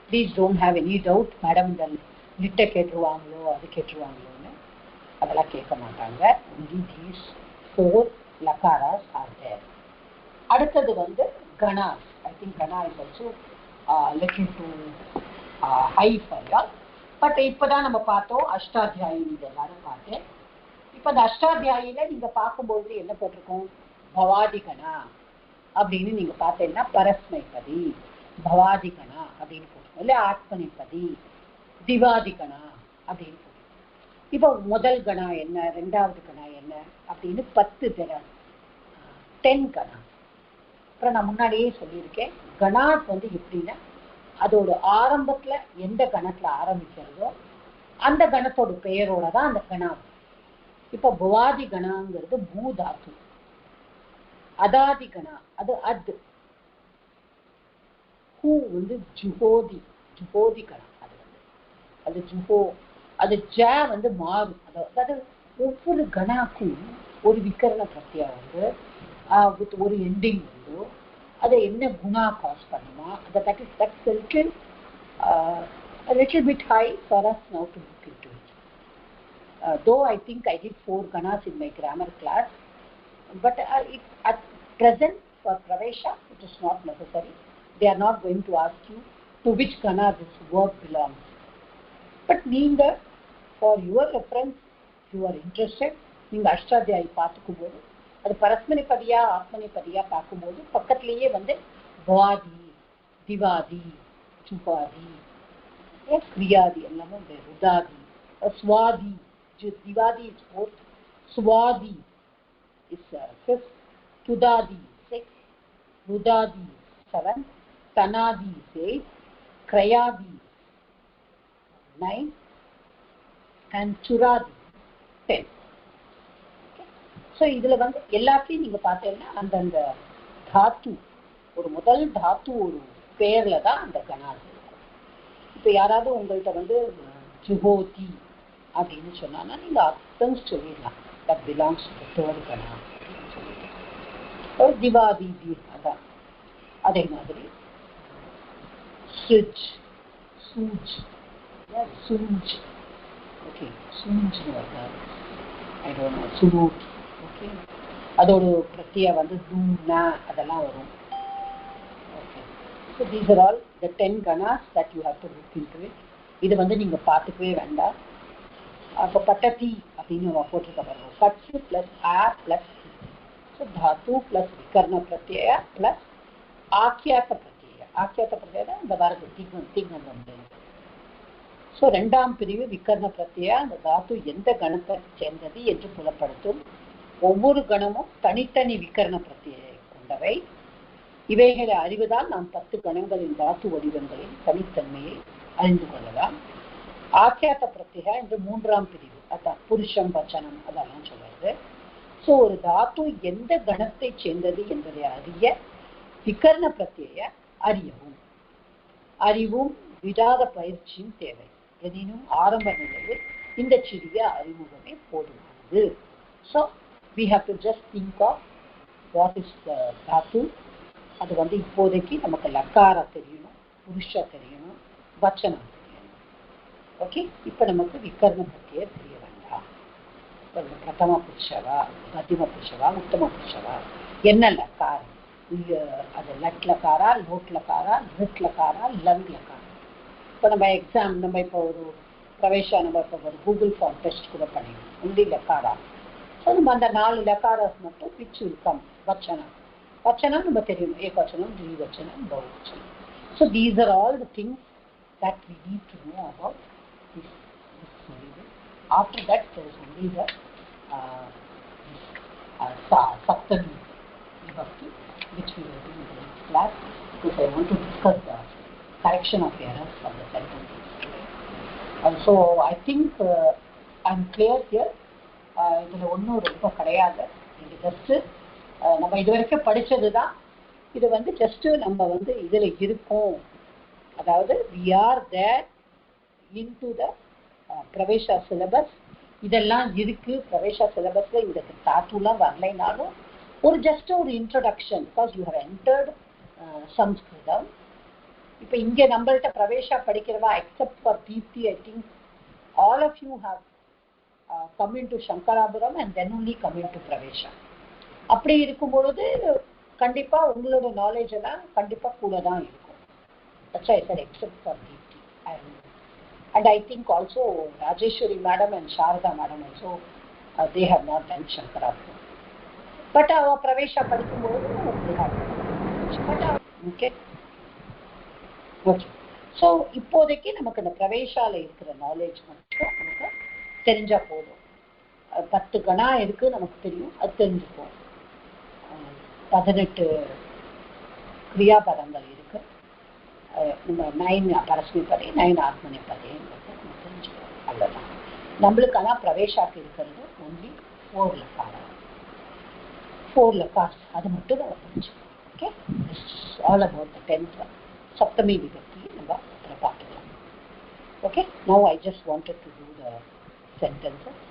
please don't have any doubt, madam இந்த லிட்டை கேட்டுருவாங்களோ அது கேட்டுருவாங்களோன்னு. அதெல்லாம் கேட்க மாட்டாங்க. only these 4 லகாராஸ் ஆர் தேர். அடுத்தது கணாஸ். ஐ திங்க் கணா is also little too high for you. But இப்போதான் நம்ம பார்த்தோம் அஷ்டாத்தியாயி, இது எல்லாரும் பார்த்தேன். இப்போ அந்த அஷ்டாத்தியாயில நீங்க பார்க்கும்போது என்ன போட்டிருக்கோம், பவாதிகணா அப்படின்னு நீங்க பார்த்தீங்கன்னா பரஸ்மைபதி, பவாதிகணா அப்படின்னு போட்டிருக்கோம், இல்லை ஆத்மனிபதி, திவாதிகணா அப்படின்னு போட்டிருக்கோம். இப்போ முதல் கணா என்ன, ரெண்டாவது கணா என்ன அப்படின்னு 10 கணா. அப்புறம் நான் முன்னாடியே சொல்லியிருக்கேன், கணாஸ் எப்படின்னா அதோட ஆரம்பத்துல எந்த கணத்துல ஆரம்பிக்கிறதோ அந்த கணத்தோட பெயரோட தான் அந்த கணா. இப்ப புவாதி கணாங்கிறது பூதாத்து, அதாதி கணா அது அத், ஹூ ஜுஹோதி, ஜுஹோதி கணா அது ஜுஹோ, அது ஜ மாறும். அதாவது ஒவ்வொரு கணாக்கும் ஒரு விக்கரண பிரத்யா ஒரு எண்டிங் அதை என்ன குணா காஸ் பண்ணுமா, அதை that's a little bit high for us now to look into it. Though I think I did 4 ganas in my grammar class, but at present for Pravesha it is not necessary. They are not going to ask you to which gana this verb belongs. But neenga, for your reference, if you are interested, neenga Ashtadhyayi பார்த்துக்கும்போது அது பரஸ்மனிபதியா ஆத்மனிபதியா பார்க்கும்போது பக்கத்திலேயே பவாதி, திவாதி, சுபாதி, கிரியாதி எல்லாமே ருதாதி, Swathi. Divadi is 4th, Swadi is 5th, Tudadi 6th, Rudadi 7th, Tanadi 8th, Krayadi 9th, and Churadi 10th. Okay, so இதுல எல்லாத்தையும் நீங்க பார்த்தீங்கன்னா அந்தந்த தாத்து, ஒரு முதல் தாத்து ஒரு பேர்ல தான் அந்த கணாது இருக்கும். இப்ப யாராவது உங்கள்கிட்ட ஜுஹோதி அப்படின்னு சொன்னா நீங்க அர்த்தம் சொல்லிடலாம், that belongs to the 3rd கணா அப்படின்னு சொல்லிட்டு. திவாதி அதான் அதே மாதிரி சுஜ், சூஜ், சூஜ், ஓகே சூஜ்னு வருது, ஐ டோன்ட் நோ, சுரூட். ஓகே, அதோட பிரத்யா தூனா அதெல்லாம் வரும். Okay, so these are all the 10 கணாஸ் that you have to look into it. இது நீங்க பார்த்துக்கவே வேண்டாம். அப்போ பட்டதி அப்படின்னு போட்டிருக்க பாருங்க, பட்சு பிளஸ் ஆ பிளஸ் தாத்து பிளஸ் விகர்ண பிரத்யா பிளஸ் ஆக்கியாத்த பிரத்யா. ஆக்கியாத்த பிரத்யா இந்த வரது திங்கம். ஸோ 2ஆம் பிரிவு விகர்ண பிரத்யா, அந்த தாத்து எந்த கணத்தை சேர்ந்தது என்று புலப்படுத்தும். ஒவ்வொரு கணமும் தனித்தனி விகர்ண பிரத்யை கொண்டவை. இவைகளை அறிவதால் நாம் 10 கணங்களின் தாத்து வடிவங்களின் தனித்தன்மையை அறிந்து கொள்ளலாம். ஆக்கியாத்த பிரத்யேக என்று 3ஆம் பிரிவு, அதான் புருஷம் வச்சனம் அதெல்லாம் சொல்றது. ஸோ ஒரு தாத்து எந்த கணத்தை சேர்ந்தது என்பதை அறிய விகரண பிரத்யேய அறிவும் விடாத பயிற்சியும் தேவை. எனினும் ஆரம்ப நிலையில் இந்த சிறிய அறிமுகமே போதுமானது. So we have to just think of what is தாத்து. அது இப்போதைக்கு நமக்கு லக்கார தெரியணும், புருஷ தெரியணும், வச்சனம் தெரியணும். ஓகே, இப்போ நமக்கு விகரண பிரத்யேய தெரிய வேண்டாம். பிரதம புருஷவா, மத்தியம புருஷவா, உத்தம புருஷவா, என்ன லக்காரம், அது லட் Lakra, load Lakra, writ Lakra, lung Lakra. இப்போ நம்ம இப்போ ஒரு பிரவேசா நம்ம இப்போ ஒரு கூகுள் ஃபார்ம் டெஸ்ட் கூட பண்ணிடணும், ஒன்லி லக்காரா. ஸோ நம்ம அந்த 4 லக்காராஸ் மட்டும் விச் வில் கம் வச்சனம். வச்சனம் நம்ம தெரியும், ஏகவச்சனம், திவிவச்சனம், பகுவச்சனம். So these are all the things that we need to know about this syllable. After that there is only the Saptami Vibhakti, which we will do in the next class, because I want to discuss the correction of errors of the sentences today. So I think I'm clear here. இதில் ஒன்றும் ரொம்ப கிடையாது. இது just நம்ம இது வரைக்கும் படித்தது தான். இது ஜஸ்ட்டு நம்ம இதில் இருக்கோம், அதாவது we are there into the Pravesha syllabus. இதெல்லாம் இருக்குது பிரவேசா சிலபஸில். இந்த தாத்துலாம் வரலைனாலும் ஒரு ஜஸ்ட் ஒரு introduction, because you have entered Samskritam. இப்போ இங்கே நம்மள்கிட்ட பிரவேசா படிக்கிறவா except for Deepti, I think all of you have come into Shankarapuram and then only come into Pravesa. அப்படி இருக்கும்பொழுது கண்டிப்பாக உங்களோட நாலேஜ் எல்லாம் கண்டிப்பாக கூட தான் இருக்கும். That's why I said except for Deepti. And I think also Rajeshwari madam and Sharada madam also, they have not done Shankarapuram. But our Pravesha படிக்கும்போது they have done. Okay. So இப்போதைக்கு நமக்கு இந்த பிரவேசால இருக்கிற நாலேஜ் மட்டும் நமக்கு தெரிஞ்சா போதும். 10 கணா இருக்கு நமக்கு தெரியும், அது தெரிஞ்சுப்போம். 18 கிரியாபதங்கள் இருக்கு. நம்ம 9 பரஸ்மிபதி, 9 ஆத்மனிபதிங்கிறது நம்ம தெரிஞ்சுப்போம். அவ்வளோதான். நம்மளுக்கு ஆனால் பிரவேசாக்கு இருக்கிறது ஒன்லி 4 லக்காரம், 4 லக்கார்ஸ், அது மட்டும் நம்ம தெரிஞ்சுப்போம். Okay, all about the 10th சப்தமி விபக்தி நம்ம அதில் பார்த்துக்கலாம். Okay, now I just wanted to do the sentences.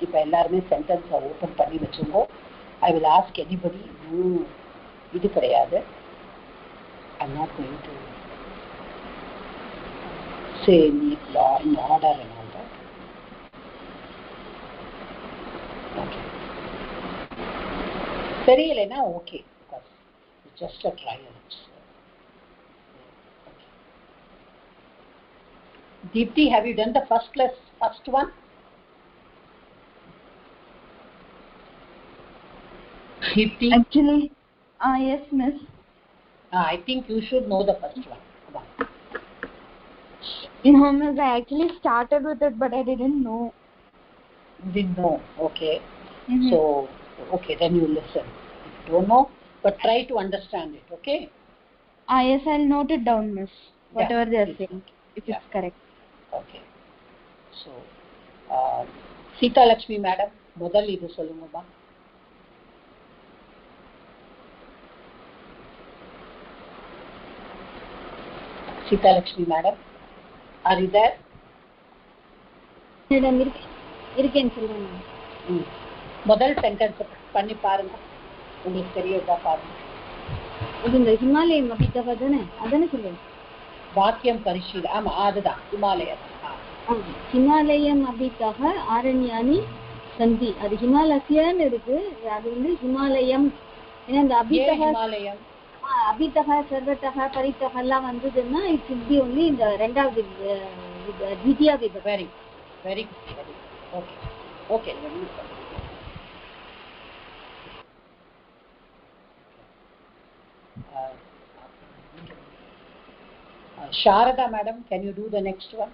இப்போ எல்லாருமே சென்டென்ஸை ஓப்பன் பண்ணி வச்சுருங்கோ. ஐ வில் ஆஸ்க் எனிபடி, இது கிடையாது, I'm not going to say neat law in order and all that. Okay. தெரியலைன்னா okay, because it's just a trial. Okay. Deepti, have you done the first one? Deepti? Actually, yes, miss. I think you should know the first one. No, miss, I actually started with it, but I didn't know. You didn't know, okay. Mm-hmm. So, okay, then you listen. If you don't know, but try to understand it, okay? Yes, I'll note it down, miss. Whatever they are saying, if Yeah. it's correct. Okay. So, Sita Lakshmi madam, முதல் இது சொல்லுங்கப்பா. Sita Lakshmi madam, are you there? Madam இருக்கேன்னு சொல்லுங்க. முதல் sentence பண்ணி பாருங்க, உங்களுக்கு தெரியுதா பாருங்க. இது இந்த ஹிமாலயம் அபிதவ தானே, அதானே சொல்லுங்க. வாக்கியம் பரிசீல, ஆமா அதுதான் ஹிமாலயம். ஹிமாலயம் அபிதக ஆரண்யானி சந்தி, அது ஹிமாலயன்னு இருக்கு, அது ஹிமாலயம். ஏன்னா இந்த அபிதக ஹிமாலயம் அபிதக சர்வதக பரிதக எல்லாம் வந்ததுன்னா இட் ஷுட் பி ஒன்லி இந்த ரெண்டாவது த்விதியா விபக்தி. Very very very okay okay. Sharada madam, can you do the next one?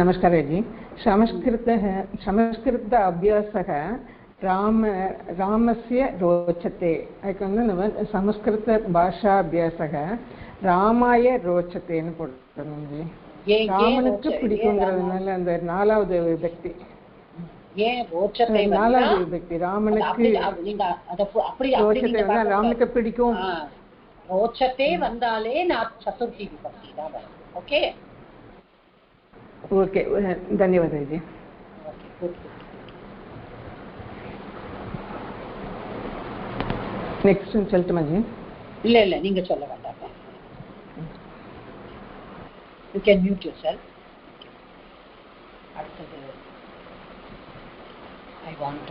नमस्कार जी. संस्कृत अभ्यासः रामस्य रोचते அதுக்கு வந்து நம்ம சமஸ்கிருத பாஷா அபியாசக ராமாய ரோச்சதேன்னு போடணும் ஜி. ராமனுக்கு பிடிக்குங்கிறதுனால அந்த நாலாவது விபக்தி. ஏன் ரோச்சதே நாலாவது விபக்தி ராமனுக்கு ரோச்சதே ராமனுக்கு பிடிக்கும். ரோச்சதே வந்தாலே நான் சதுர்த்தி விபக்தி தான் வரும். ஓகே ஓகே धन्यवाद जी. நெக்ஸ்ட் சொல்லட்டுமா ஜி? இல்ல நீங்க சொல்ல வேண்டாம். You can mute yourself. அடுத்தது I want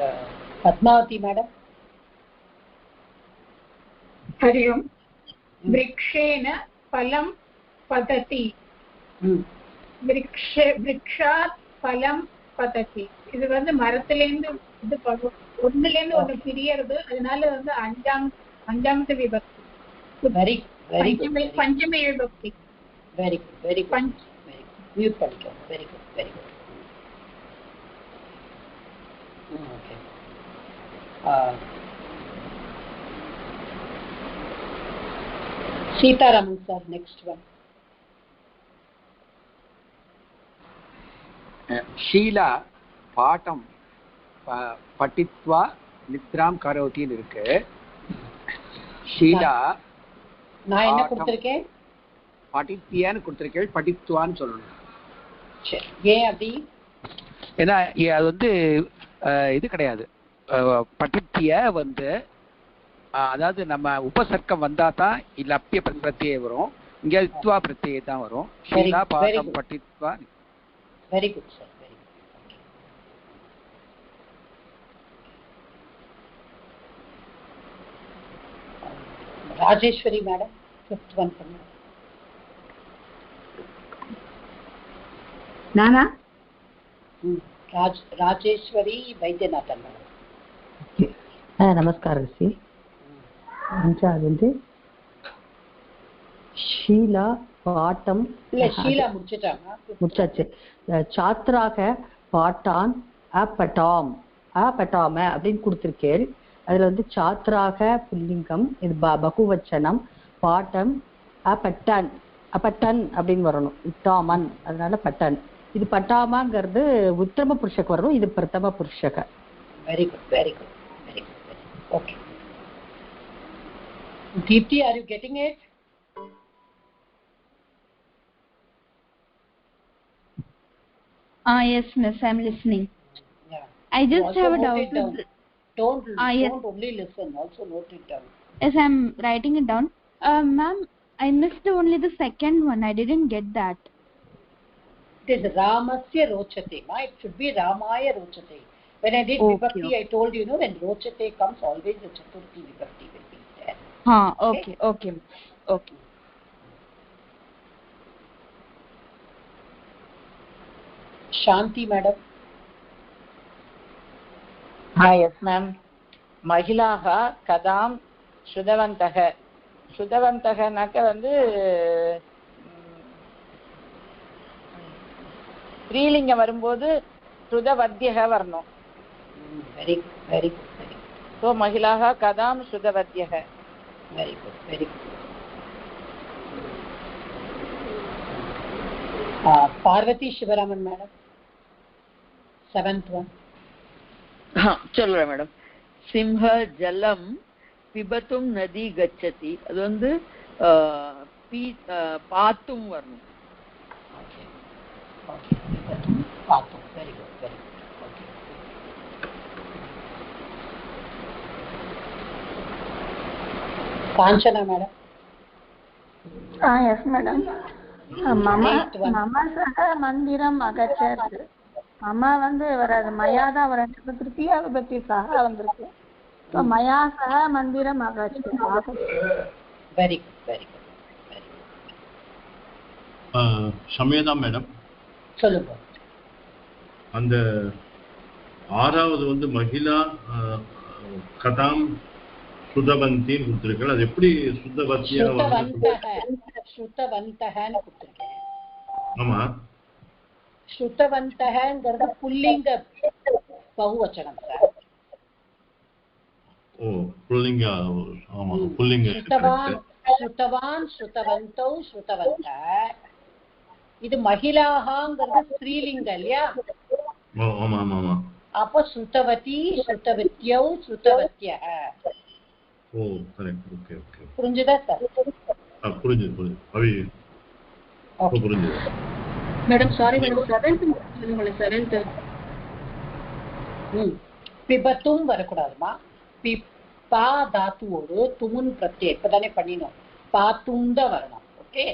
Padmavati madam. Hari ओम. वृक्षेण फलं पतति. वृक्षात् फलं पतति. இது வந்து மரத்திலேந்து இது ஒண்ணுலேந்து ஒண்ணு பிரியறது. அதனால வந்து அஞ்சாமத்து விபக்தி. வெரி வெரி பஞ்சமி விபக்தி. Very very good. மியூட் பண்ணிக்கோ. Very good very good. Okay. Seetharaman sir next one. Sheela பாட்டம் பட்டித்வா நித்ராம் கரோத்தின்னு இருக்கு. ஷீலா நான் என்ன கொடுத்திருக்கேன்? படித்தியான்னு கொடுத்திருக்கேன். படித்வான்னு சொல்லணும். சரி, ஏன் அப்படி? ஏன்னா அது வந்து இது கிடையாது. படித்திய வந்து அதாவது நம்ம உபசர்க்கம் வந்தா தான் இல்ல அப்பிய பிரத்யே வரும். இங்க இத்வா பிரத்யே தான் வரும். ஷீலா பாட்டம் பட்டித்வா. Very good sir. Very good. Rajeshwari madam fifth one பண்ணுங்க. நானா? ராஜேஸ்வரி வைத்தியநாதன் மேடம். நமஸ்காரம் சி. அஞ்சாவது ஷீலா பாட்டம். இல்ல ஷீலா முடிச்சிட்டாங்க. முடிச்சாச்சு. சாத்ராக பாட்டான் அப்பட்டாம் அப்பட்டாம அப்படின்னு கொடுத்திருக்கேன். அதுல வந்து சாத்ராக புல்லிங்கம், இது பகுவச்சனம். பாட்டம் அப்பட்டன் அப்பட்டன் அப்படின்னு வரணும். இட்டாமன், அதனால பட்டன். இது பட்டாமாங்கிறது உத்தம புருஷக்கு வரணும். இது பிரதம புருஷக. Very good very good very good. Okay. Deepti, are you getting it? Yes miss, I'm listening. Yeah. I just also have a note doubt. it down. Don't Yes. only listen, also note it down. Yes, I'm writing it down. Ma'am, I missed only the second one. I didn't get that. It is Ramasya Rochate. It should be Ramaya Rochate. When I did Vibhakti, I told you, when Rochate comes, always the Chaturthi Vibhakti will be there. Okay. Okay. Shanti madam. yes ma'am. மகிழாக கதாம் ஸ்ருதவந்தக. ஸ்ருதவந்தகனாக்க வந்து ஸ்ரீலிங்கம் வரும்போது ஸ்ருதவத்யக வரணும். Very very good. So மகிழாக கதாம் ஸ்ருதவத்யக. Very good very good. Parvathi Sivaraman madam seventh one. சொல்றேன் மேடம். சிம்ஹ ஜலம் பிபத்தும் நதி கச்சதி. அது வந்து பாத்தும் வரணும். பாத்தும். Very good very good. Kanchana madam. Yes madam. மம சக மந்திரம் அகச்சது. மம வந்து வராது, மயா தான் வராது. திருப்தியா விபத்தி சக வந்திருக்கு. மயா சக மந்திரம் அகச்சது. Very good very good. Samayatha madam சொல்லுங்க. அந்த ஆறாவது வந்து மகிழா கதாம் சுதவந்தின்னு கொடுத்திருக்கேன். அது எப்படி சுத்தவத்தியா ஸ்ருதவந்தகன்னு கொடுத்திருக்கேன். ஆமா, ஸ்ருதவந்தகங்கிறது புல்லிங்க பகுவச்சனம் சார். ஓ புல்லிங்க ஆமா புல்லிங்க ஸ்ருதவான் ஸ்ருதவான் ஸ்ருதவந்தௌ ஸ்ருதவந்த. இது மகிழாஹங்கிறது ஸ்ரீலிங்க இல்லையா? ஆமா ஆமா ஆமா. அப்போ ஸ்ருதவதி ஸ்ருதவத்யௌ ஸ்ருதவத்யஹ. ஓ கரெக்ட். Okay okay. புரிஞ்சுதா சார்? புரிஞ்சுது. அவி புரிஞ்சுது. மேடம் சாரி மேடம் 7th சொல்லுங்க 7th. பிபத்தும் வரக்கூடாதுமா. பா தாத்துவோடு துமுன் பிரத்யேக் இப்பதானே பண்ணினோம். பாத்தும் தான் வரணும். ஓகே.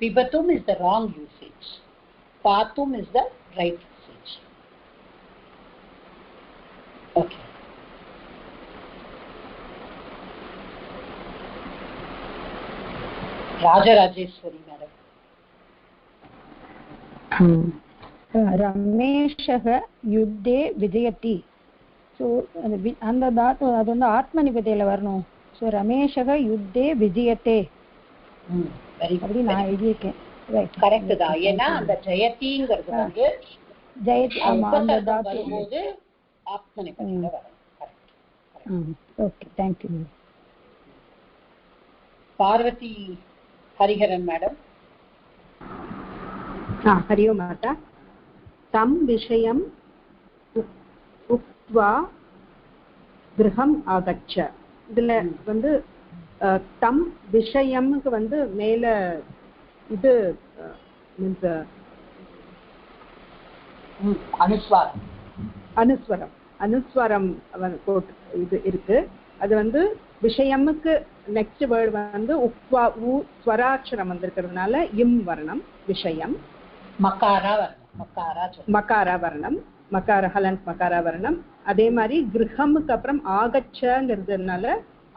பிபத்தும் இஸ் த ராங் யூசேஜ். பாத்தும் is the right usage. Okay. Rajarajeshwari madam. ரமேஷக யுத்தே விஜயதி. ஸோ அந்த தாத்து அது வந்து ஆத்மநிபதியில வரணும். ஸோ ரமேஷக யுத்தே விஜயத்தே அப்படி நான் எழுதியிருக்கேன். கரெக்ட் தான். ஏன்னா அந்த ஜெயதிங்கிறது வந்து ஜெயதி அந்த தாத்து வரும்போது ஆத்மநிபதியில வரும். Okay thank you. Parvathi Hariharan madam. हरि ओम माता. तं विषयं उक्त्वा गृहम् आगच्छ. இதுல வந்து தம் விஷயம்க்கு வந்து மேல இது மீன்ஸ் அனுஸ்வரம் இது இருக்கு. அது வந்து விஷயமுக்கு நெக்ஸ்ட் வேர்டு வந்து உக்வா உ ஸ்வராட்சரம் வந்திருக்கிறதுனால இம் வரணும். விஷயம் மகாரா வர்ணம் மகார ஹலண்ட் மகாரா வர்ணம். அதே மாதிரி கிரகமுக்கு அப்புறம் ஆகச்சங்கிறதுனால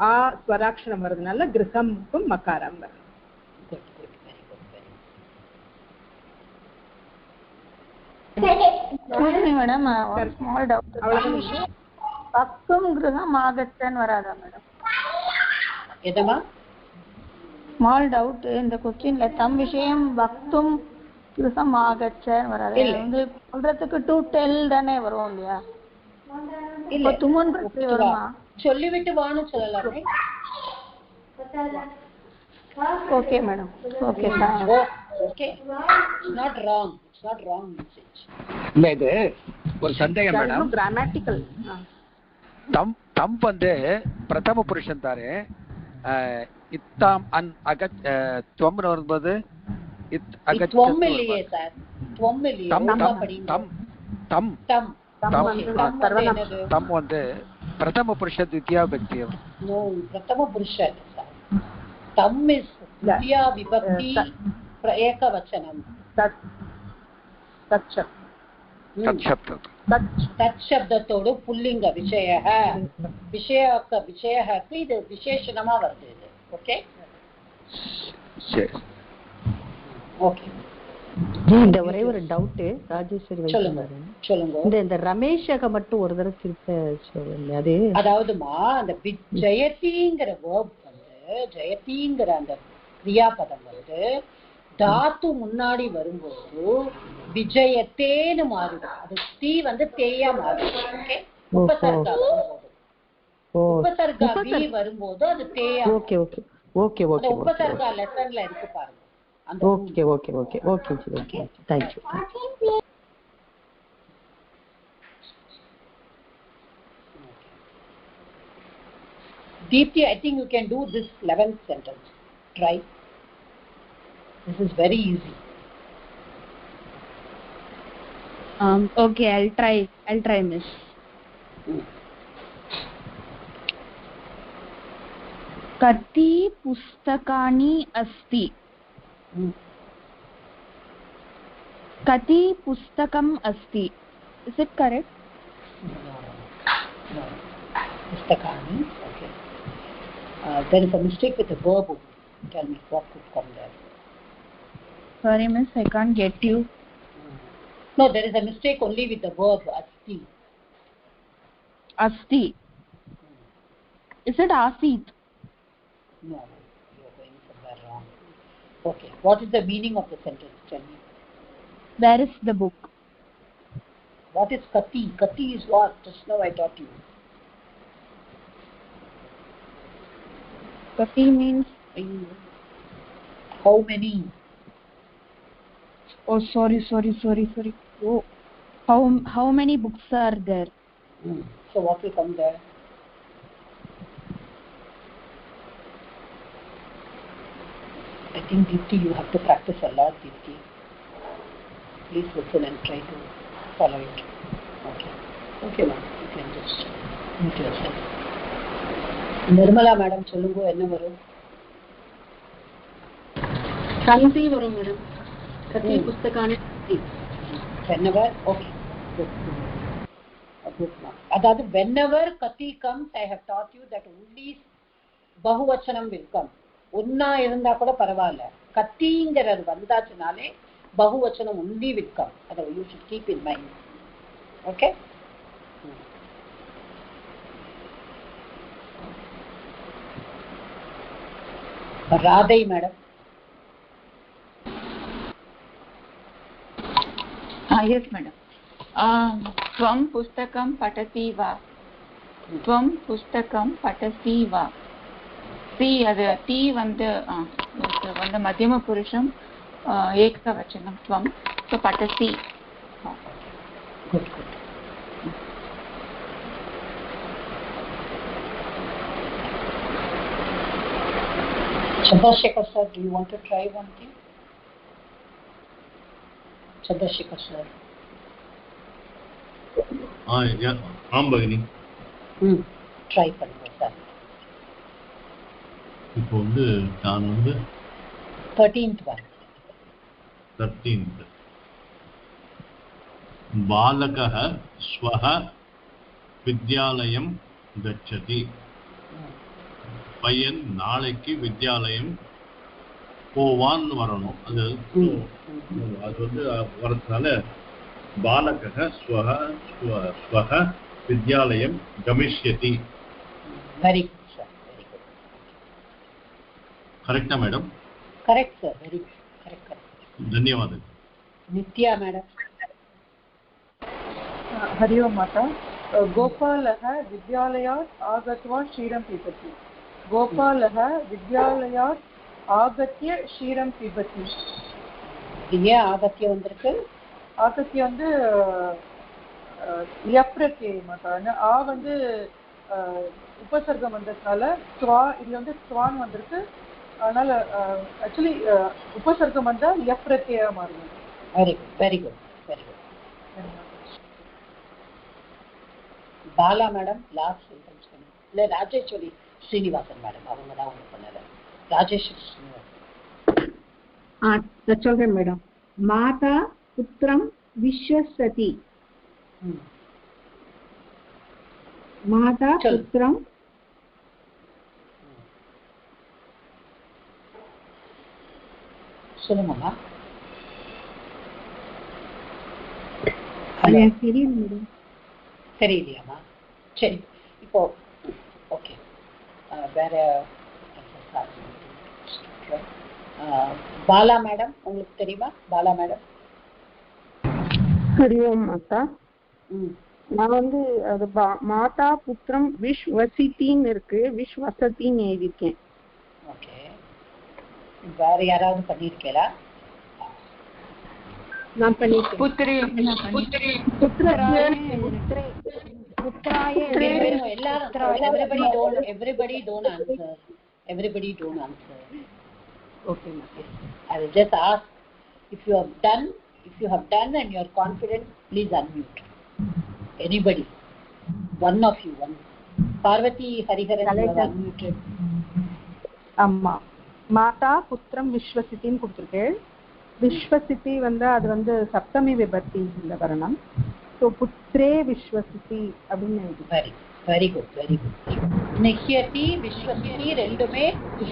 ஆ ஸ்வராட்சரம் வர்றதுனால கிரகமுக்கும் மகாரம் வரும். Madam small doubt. பக்கும் கிரகம் ஆகச்சன்னு வராதா மேடம்? எதமா ஸ்மால் டவுட் இந்த क्वेश्चनல தம் விஷயம் வக்தும் கிரகம் ஆகச்சன்னு வராது. வந்து சொல்றதுக்கு டு டெல் தானே வரும் இல்லையா? இல்ல துமன் பிரத்யேகம் வருமா? சொல்லிவிட்டு வான்னு சொல்லலாமே. Okay madam. Okay okay. Not wrong. It's not wrong message. இல்ல இது ஒரு சந்தேகம் மேடம். கிராமட்டிக்கல். தம் வந்து பிரதம புருஷன் தானே. இத்தாம் அன் அகச் துவம்னு வரும்போது துவம் இல்லையே சார். துவம் இல்லையே. தம் வந்து பிரதம புருஷ த்விதியா விபக்தி. நோ பிரதம புருஷ சார். தம் இஸ் த்விதியா விபக்தி ஏகவச்சனம். தற்சப்தத்தோடு புல்லிங்க விஷயக்கு இது விசேஷணமா வருது இது. Okay okay. இந்த ஒரே ஒரு டவுட் ராஜேஸ்வரி சொல்லுங்க. இந்த ரமேஷக மட்டும் ஒரு தடவை திருப்ப சொல்லுங்க. அது அதாவதுமா அந்த ஜெயதிங்கிற வேர்ப் வந்து ஜெயதிங்கிற அந்த கிரியாபதம் வந்து தாத்து முன்னாடி வரும்போது விஜயத்தேன்னு மாறுது. அது தீ வந்து தேயா மாறுது. ஓகே. உபசர்கா வி வரும்போது அது தேயா. Okay okay okay okay. உபசர்கா லெசன்ல இருக்கு பாருங்க. Okay okay okay okay okay. Thank you. Deepti, I think you can do this 11th sentence. Try. This is very easy. Okay, I'll try, miss. Kati pustakani asti. Kati pustakam asti. Is it correct? No. Pustakani. Okay. There is a mistake with the verb. Tell me what could come there. Sorry, miss, I can't get you. No, there is a mistake only with the verb asti. Asti. Is it asit? No, you are going somewhere wrong. Okay, what is the meaning of the sentence? Tell me. Where is the book? What is kati? Kati is what? Just now I taught you. Kati means how many. Oh, sorry. Oh, how many books are there? So what will come there? I think Deepti, you have to practice a lot, Deepti. Please listen and try to follow it. Okay ma'am, you can just mute yourself. Nirmala madam, சொல்லுங்க என்ன வரும்? கந்தி வரும் madam. கத்தி புஸ்தகானே whenever. Okay, good. அதாவது whenever kati comes, I have taught you that only bahuvachanam will come. ஒன்னா இருந்தா கூட பரவாயில்ல, கத்திங்கிறது வந்தாச்சுனாலே bahuvachanam only will come. That you should keep in mind. Okay? Radhai madam. Yes madam. Tvam pustakam patati va. Tvam pustakam patati va. See, அது D வந்து மத்தியம புருஷம் ஏகவச்சனம் துவம். So patasi. Good. Chandrasekhar sir, do you want to try one thing? Chandrasekhar sir. Yeah, Bagini. Try பண்ணுங்க sir. இப்போ வந்து நான் வந்து 13th one. 13th. बालकः स्वः विद्यालयं गच्छति. பையன் நாளைக்கு வித்யாலயம் போவான்னு வரணும். அது வந்து வரதுனால பாலகः स्वः विद्यालयं गमिष्यति. Very good sir, very good. Correct madam? Correct sir, very good. Correct. धन्यवाद. Nitya madam. हरि ओम माता. गोपालः विद्यालयात् आगत्वा क्षीरं पिबति. गोपालः विद्यालयात् आगत्य क्षीरं पिबति. ஏன் ஆகத்திய வந்திருக்கு? ஆகத்திய வந்து யப்ரத்யே மாதா. ஆ வந்து உபசர்க்கம் வந்ததுனால ஸ்வா, இதுல வந்து ஸ்வான் வந்திருக்கு. அதனால ஆக்சுவலி உபசர்க்கம் வந்தா யப்ரத்யா மாறும். Very good. Bala madam last sentence பண்ணுங்க. இல்ல ராஜேஸ்வரி ஸ்ரீனிவாசன் மேடம் அவங்க தான் ஒன்று பண்ணல. ராஜேஸ்வரி ஸ்ரீனிவாசன் சொல்றேன் மேடம். மாதா புத்திரம் விஸ்வசதி. மாதா புத்திரம் சொல்லுங்கம்மா. தெரியலையாம்மா? சரி, இப்போ ஓகே. வேற பாலா மேடம் உங்களுக்கு தெரியுமா? பாலா மேடம். ஹரி ஓம் மாதா. நான் வந்து அது மாதா புத்திரம் விஸ்வசித்தின்னு இருக்கு, விஸ்வசத்தின்னு எழுதியிருக்கேன். ஓகே, வேற யாராவது பண்ணிருக்கீங்களா? நான் பண்ணிருக்கேன். Everybody don't answer. Okay, I will just ask if you have done and you are confident, please unmute. Anybody, one of you, one. Parvati Hariharan, you are unmuted. அம்மா மாதா புத்திரம் விஸ்வசித்தின்னு கொடுத்துருக்கேன். விஸ்வசித்தி வந்து அது வந்து சப்தமி விபக்தி இந்த வரணும். ஸோ புத்திரே விஸ்வசித்தி அப்படின்னு. Very good. நிஹ்யதி விஸ்வசித்தி ரெண்டுமே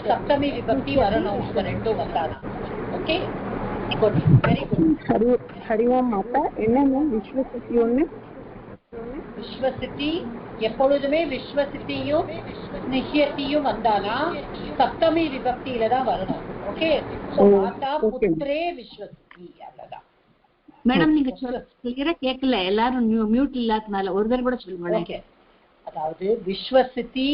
சப்தமி விபக்தி வரணும். உங்க ரெண்டும் வந்தாதான். Okay, good, very good. ஹரி ஓம் மாதா. என்னன்னா விஸ்வசித்தி ஒண்ணு. விஸ்வசித்தி எப்பொழுதுமே விஸ்வசித்தியும் நிஹ்யத்தியும் வந்தானா சப்தமி விபக்தியில தான் வரணும். ஓகே, சோ மாதா புத்திரே விஸ்வசித்தி அவ்வளவுதான். மேடம் நீங்க கிளியரா கேட்கல, எல்லாரும் மியூட் இல்லாதனால ஒரு தடவை கூட சொல்லுங்க. ஓகே, அதாவது விஸ்வசித்தி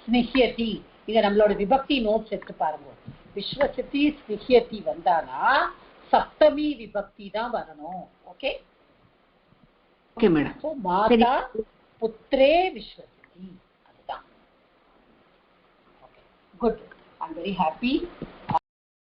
ஸ்னிஹ்யதி இதை நம்மளோட விபக்தி நோட்ஸ் எடுத்து பாருங்க. விஸ்வசித்தி ஸ்னிஹ்யதி வந்தானா சப்தமி விபக்தி தான் வரணும். Okay okay madam. சோ மாதா புத்ரே விஸ்வசித்தி, அதுதான். Okay good. I am very happy.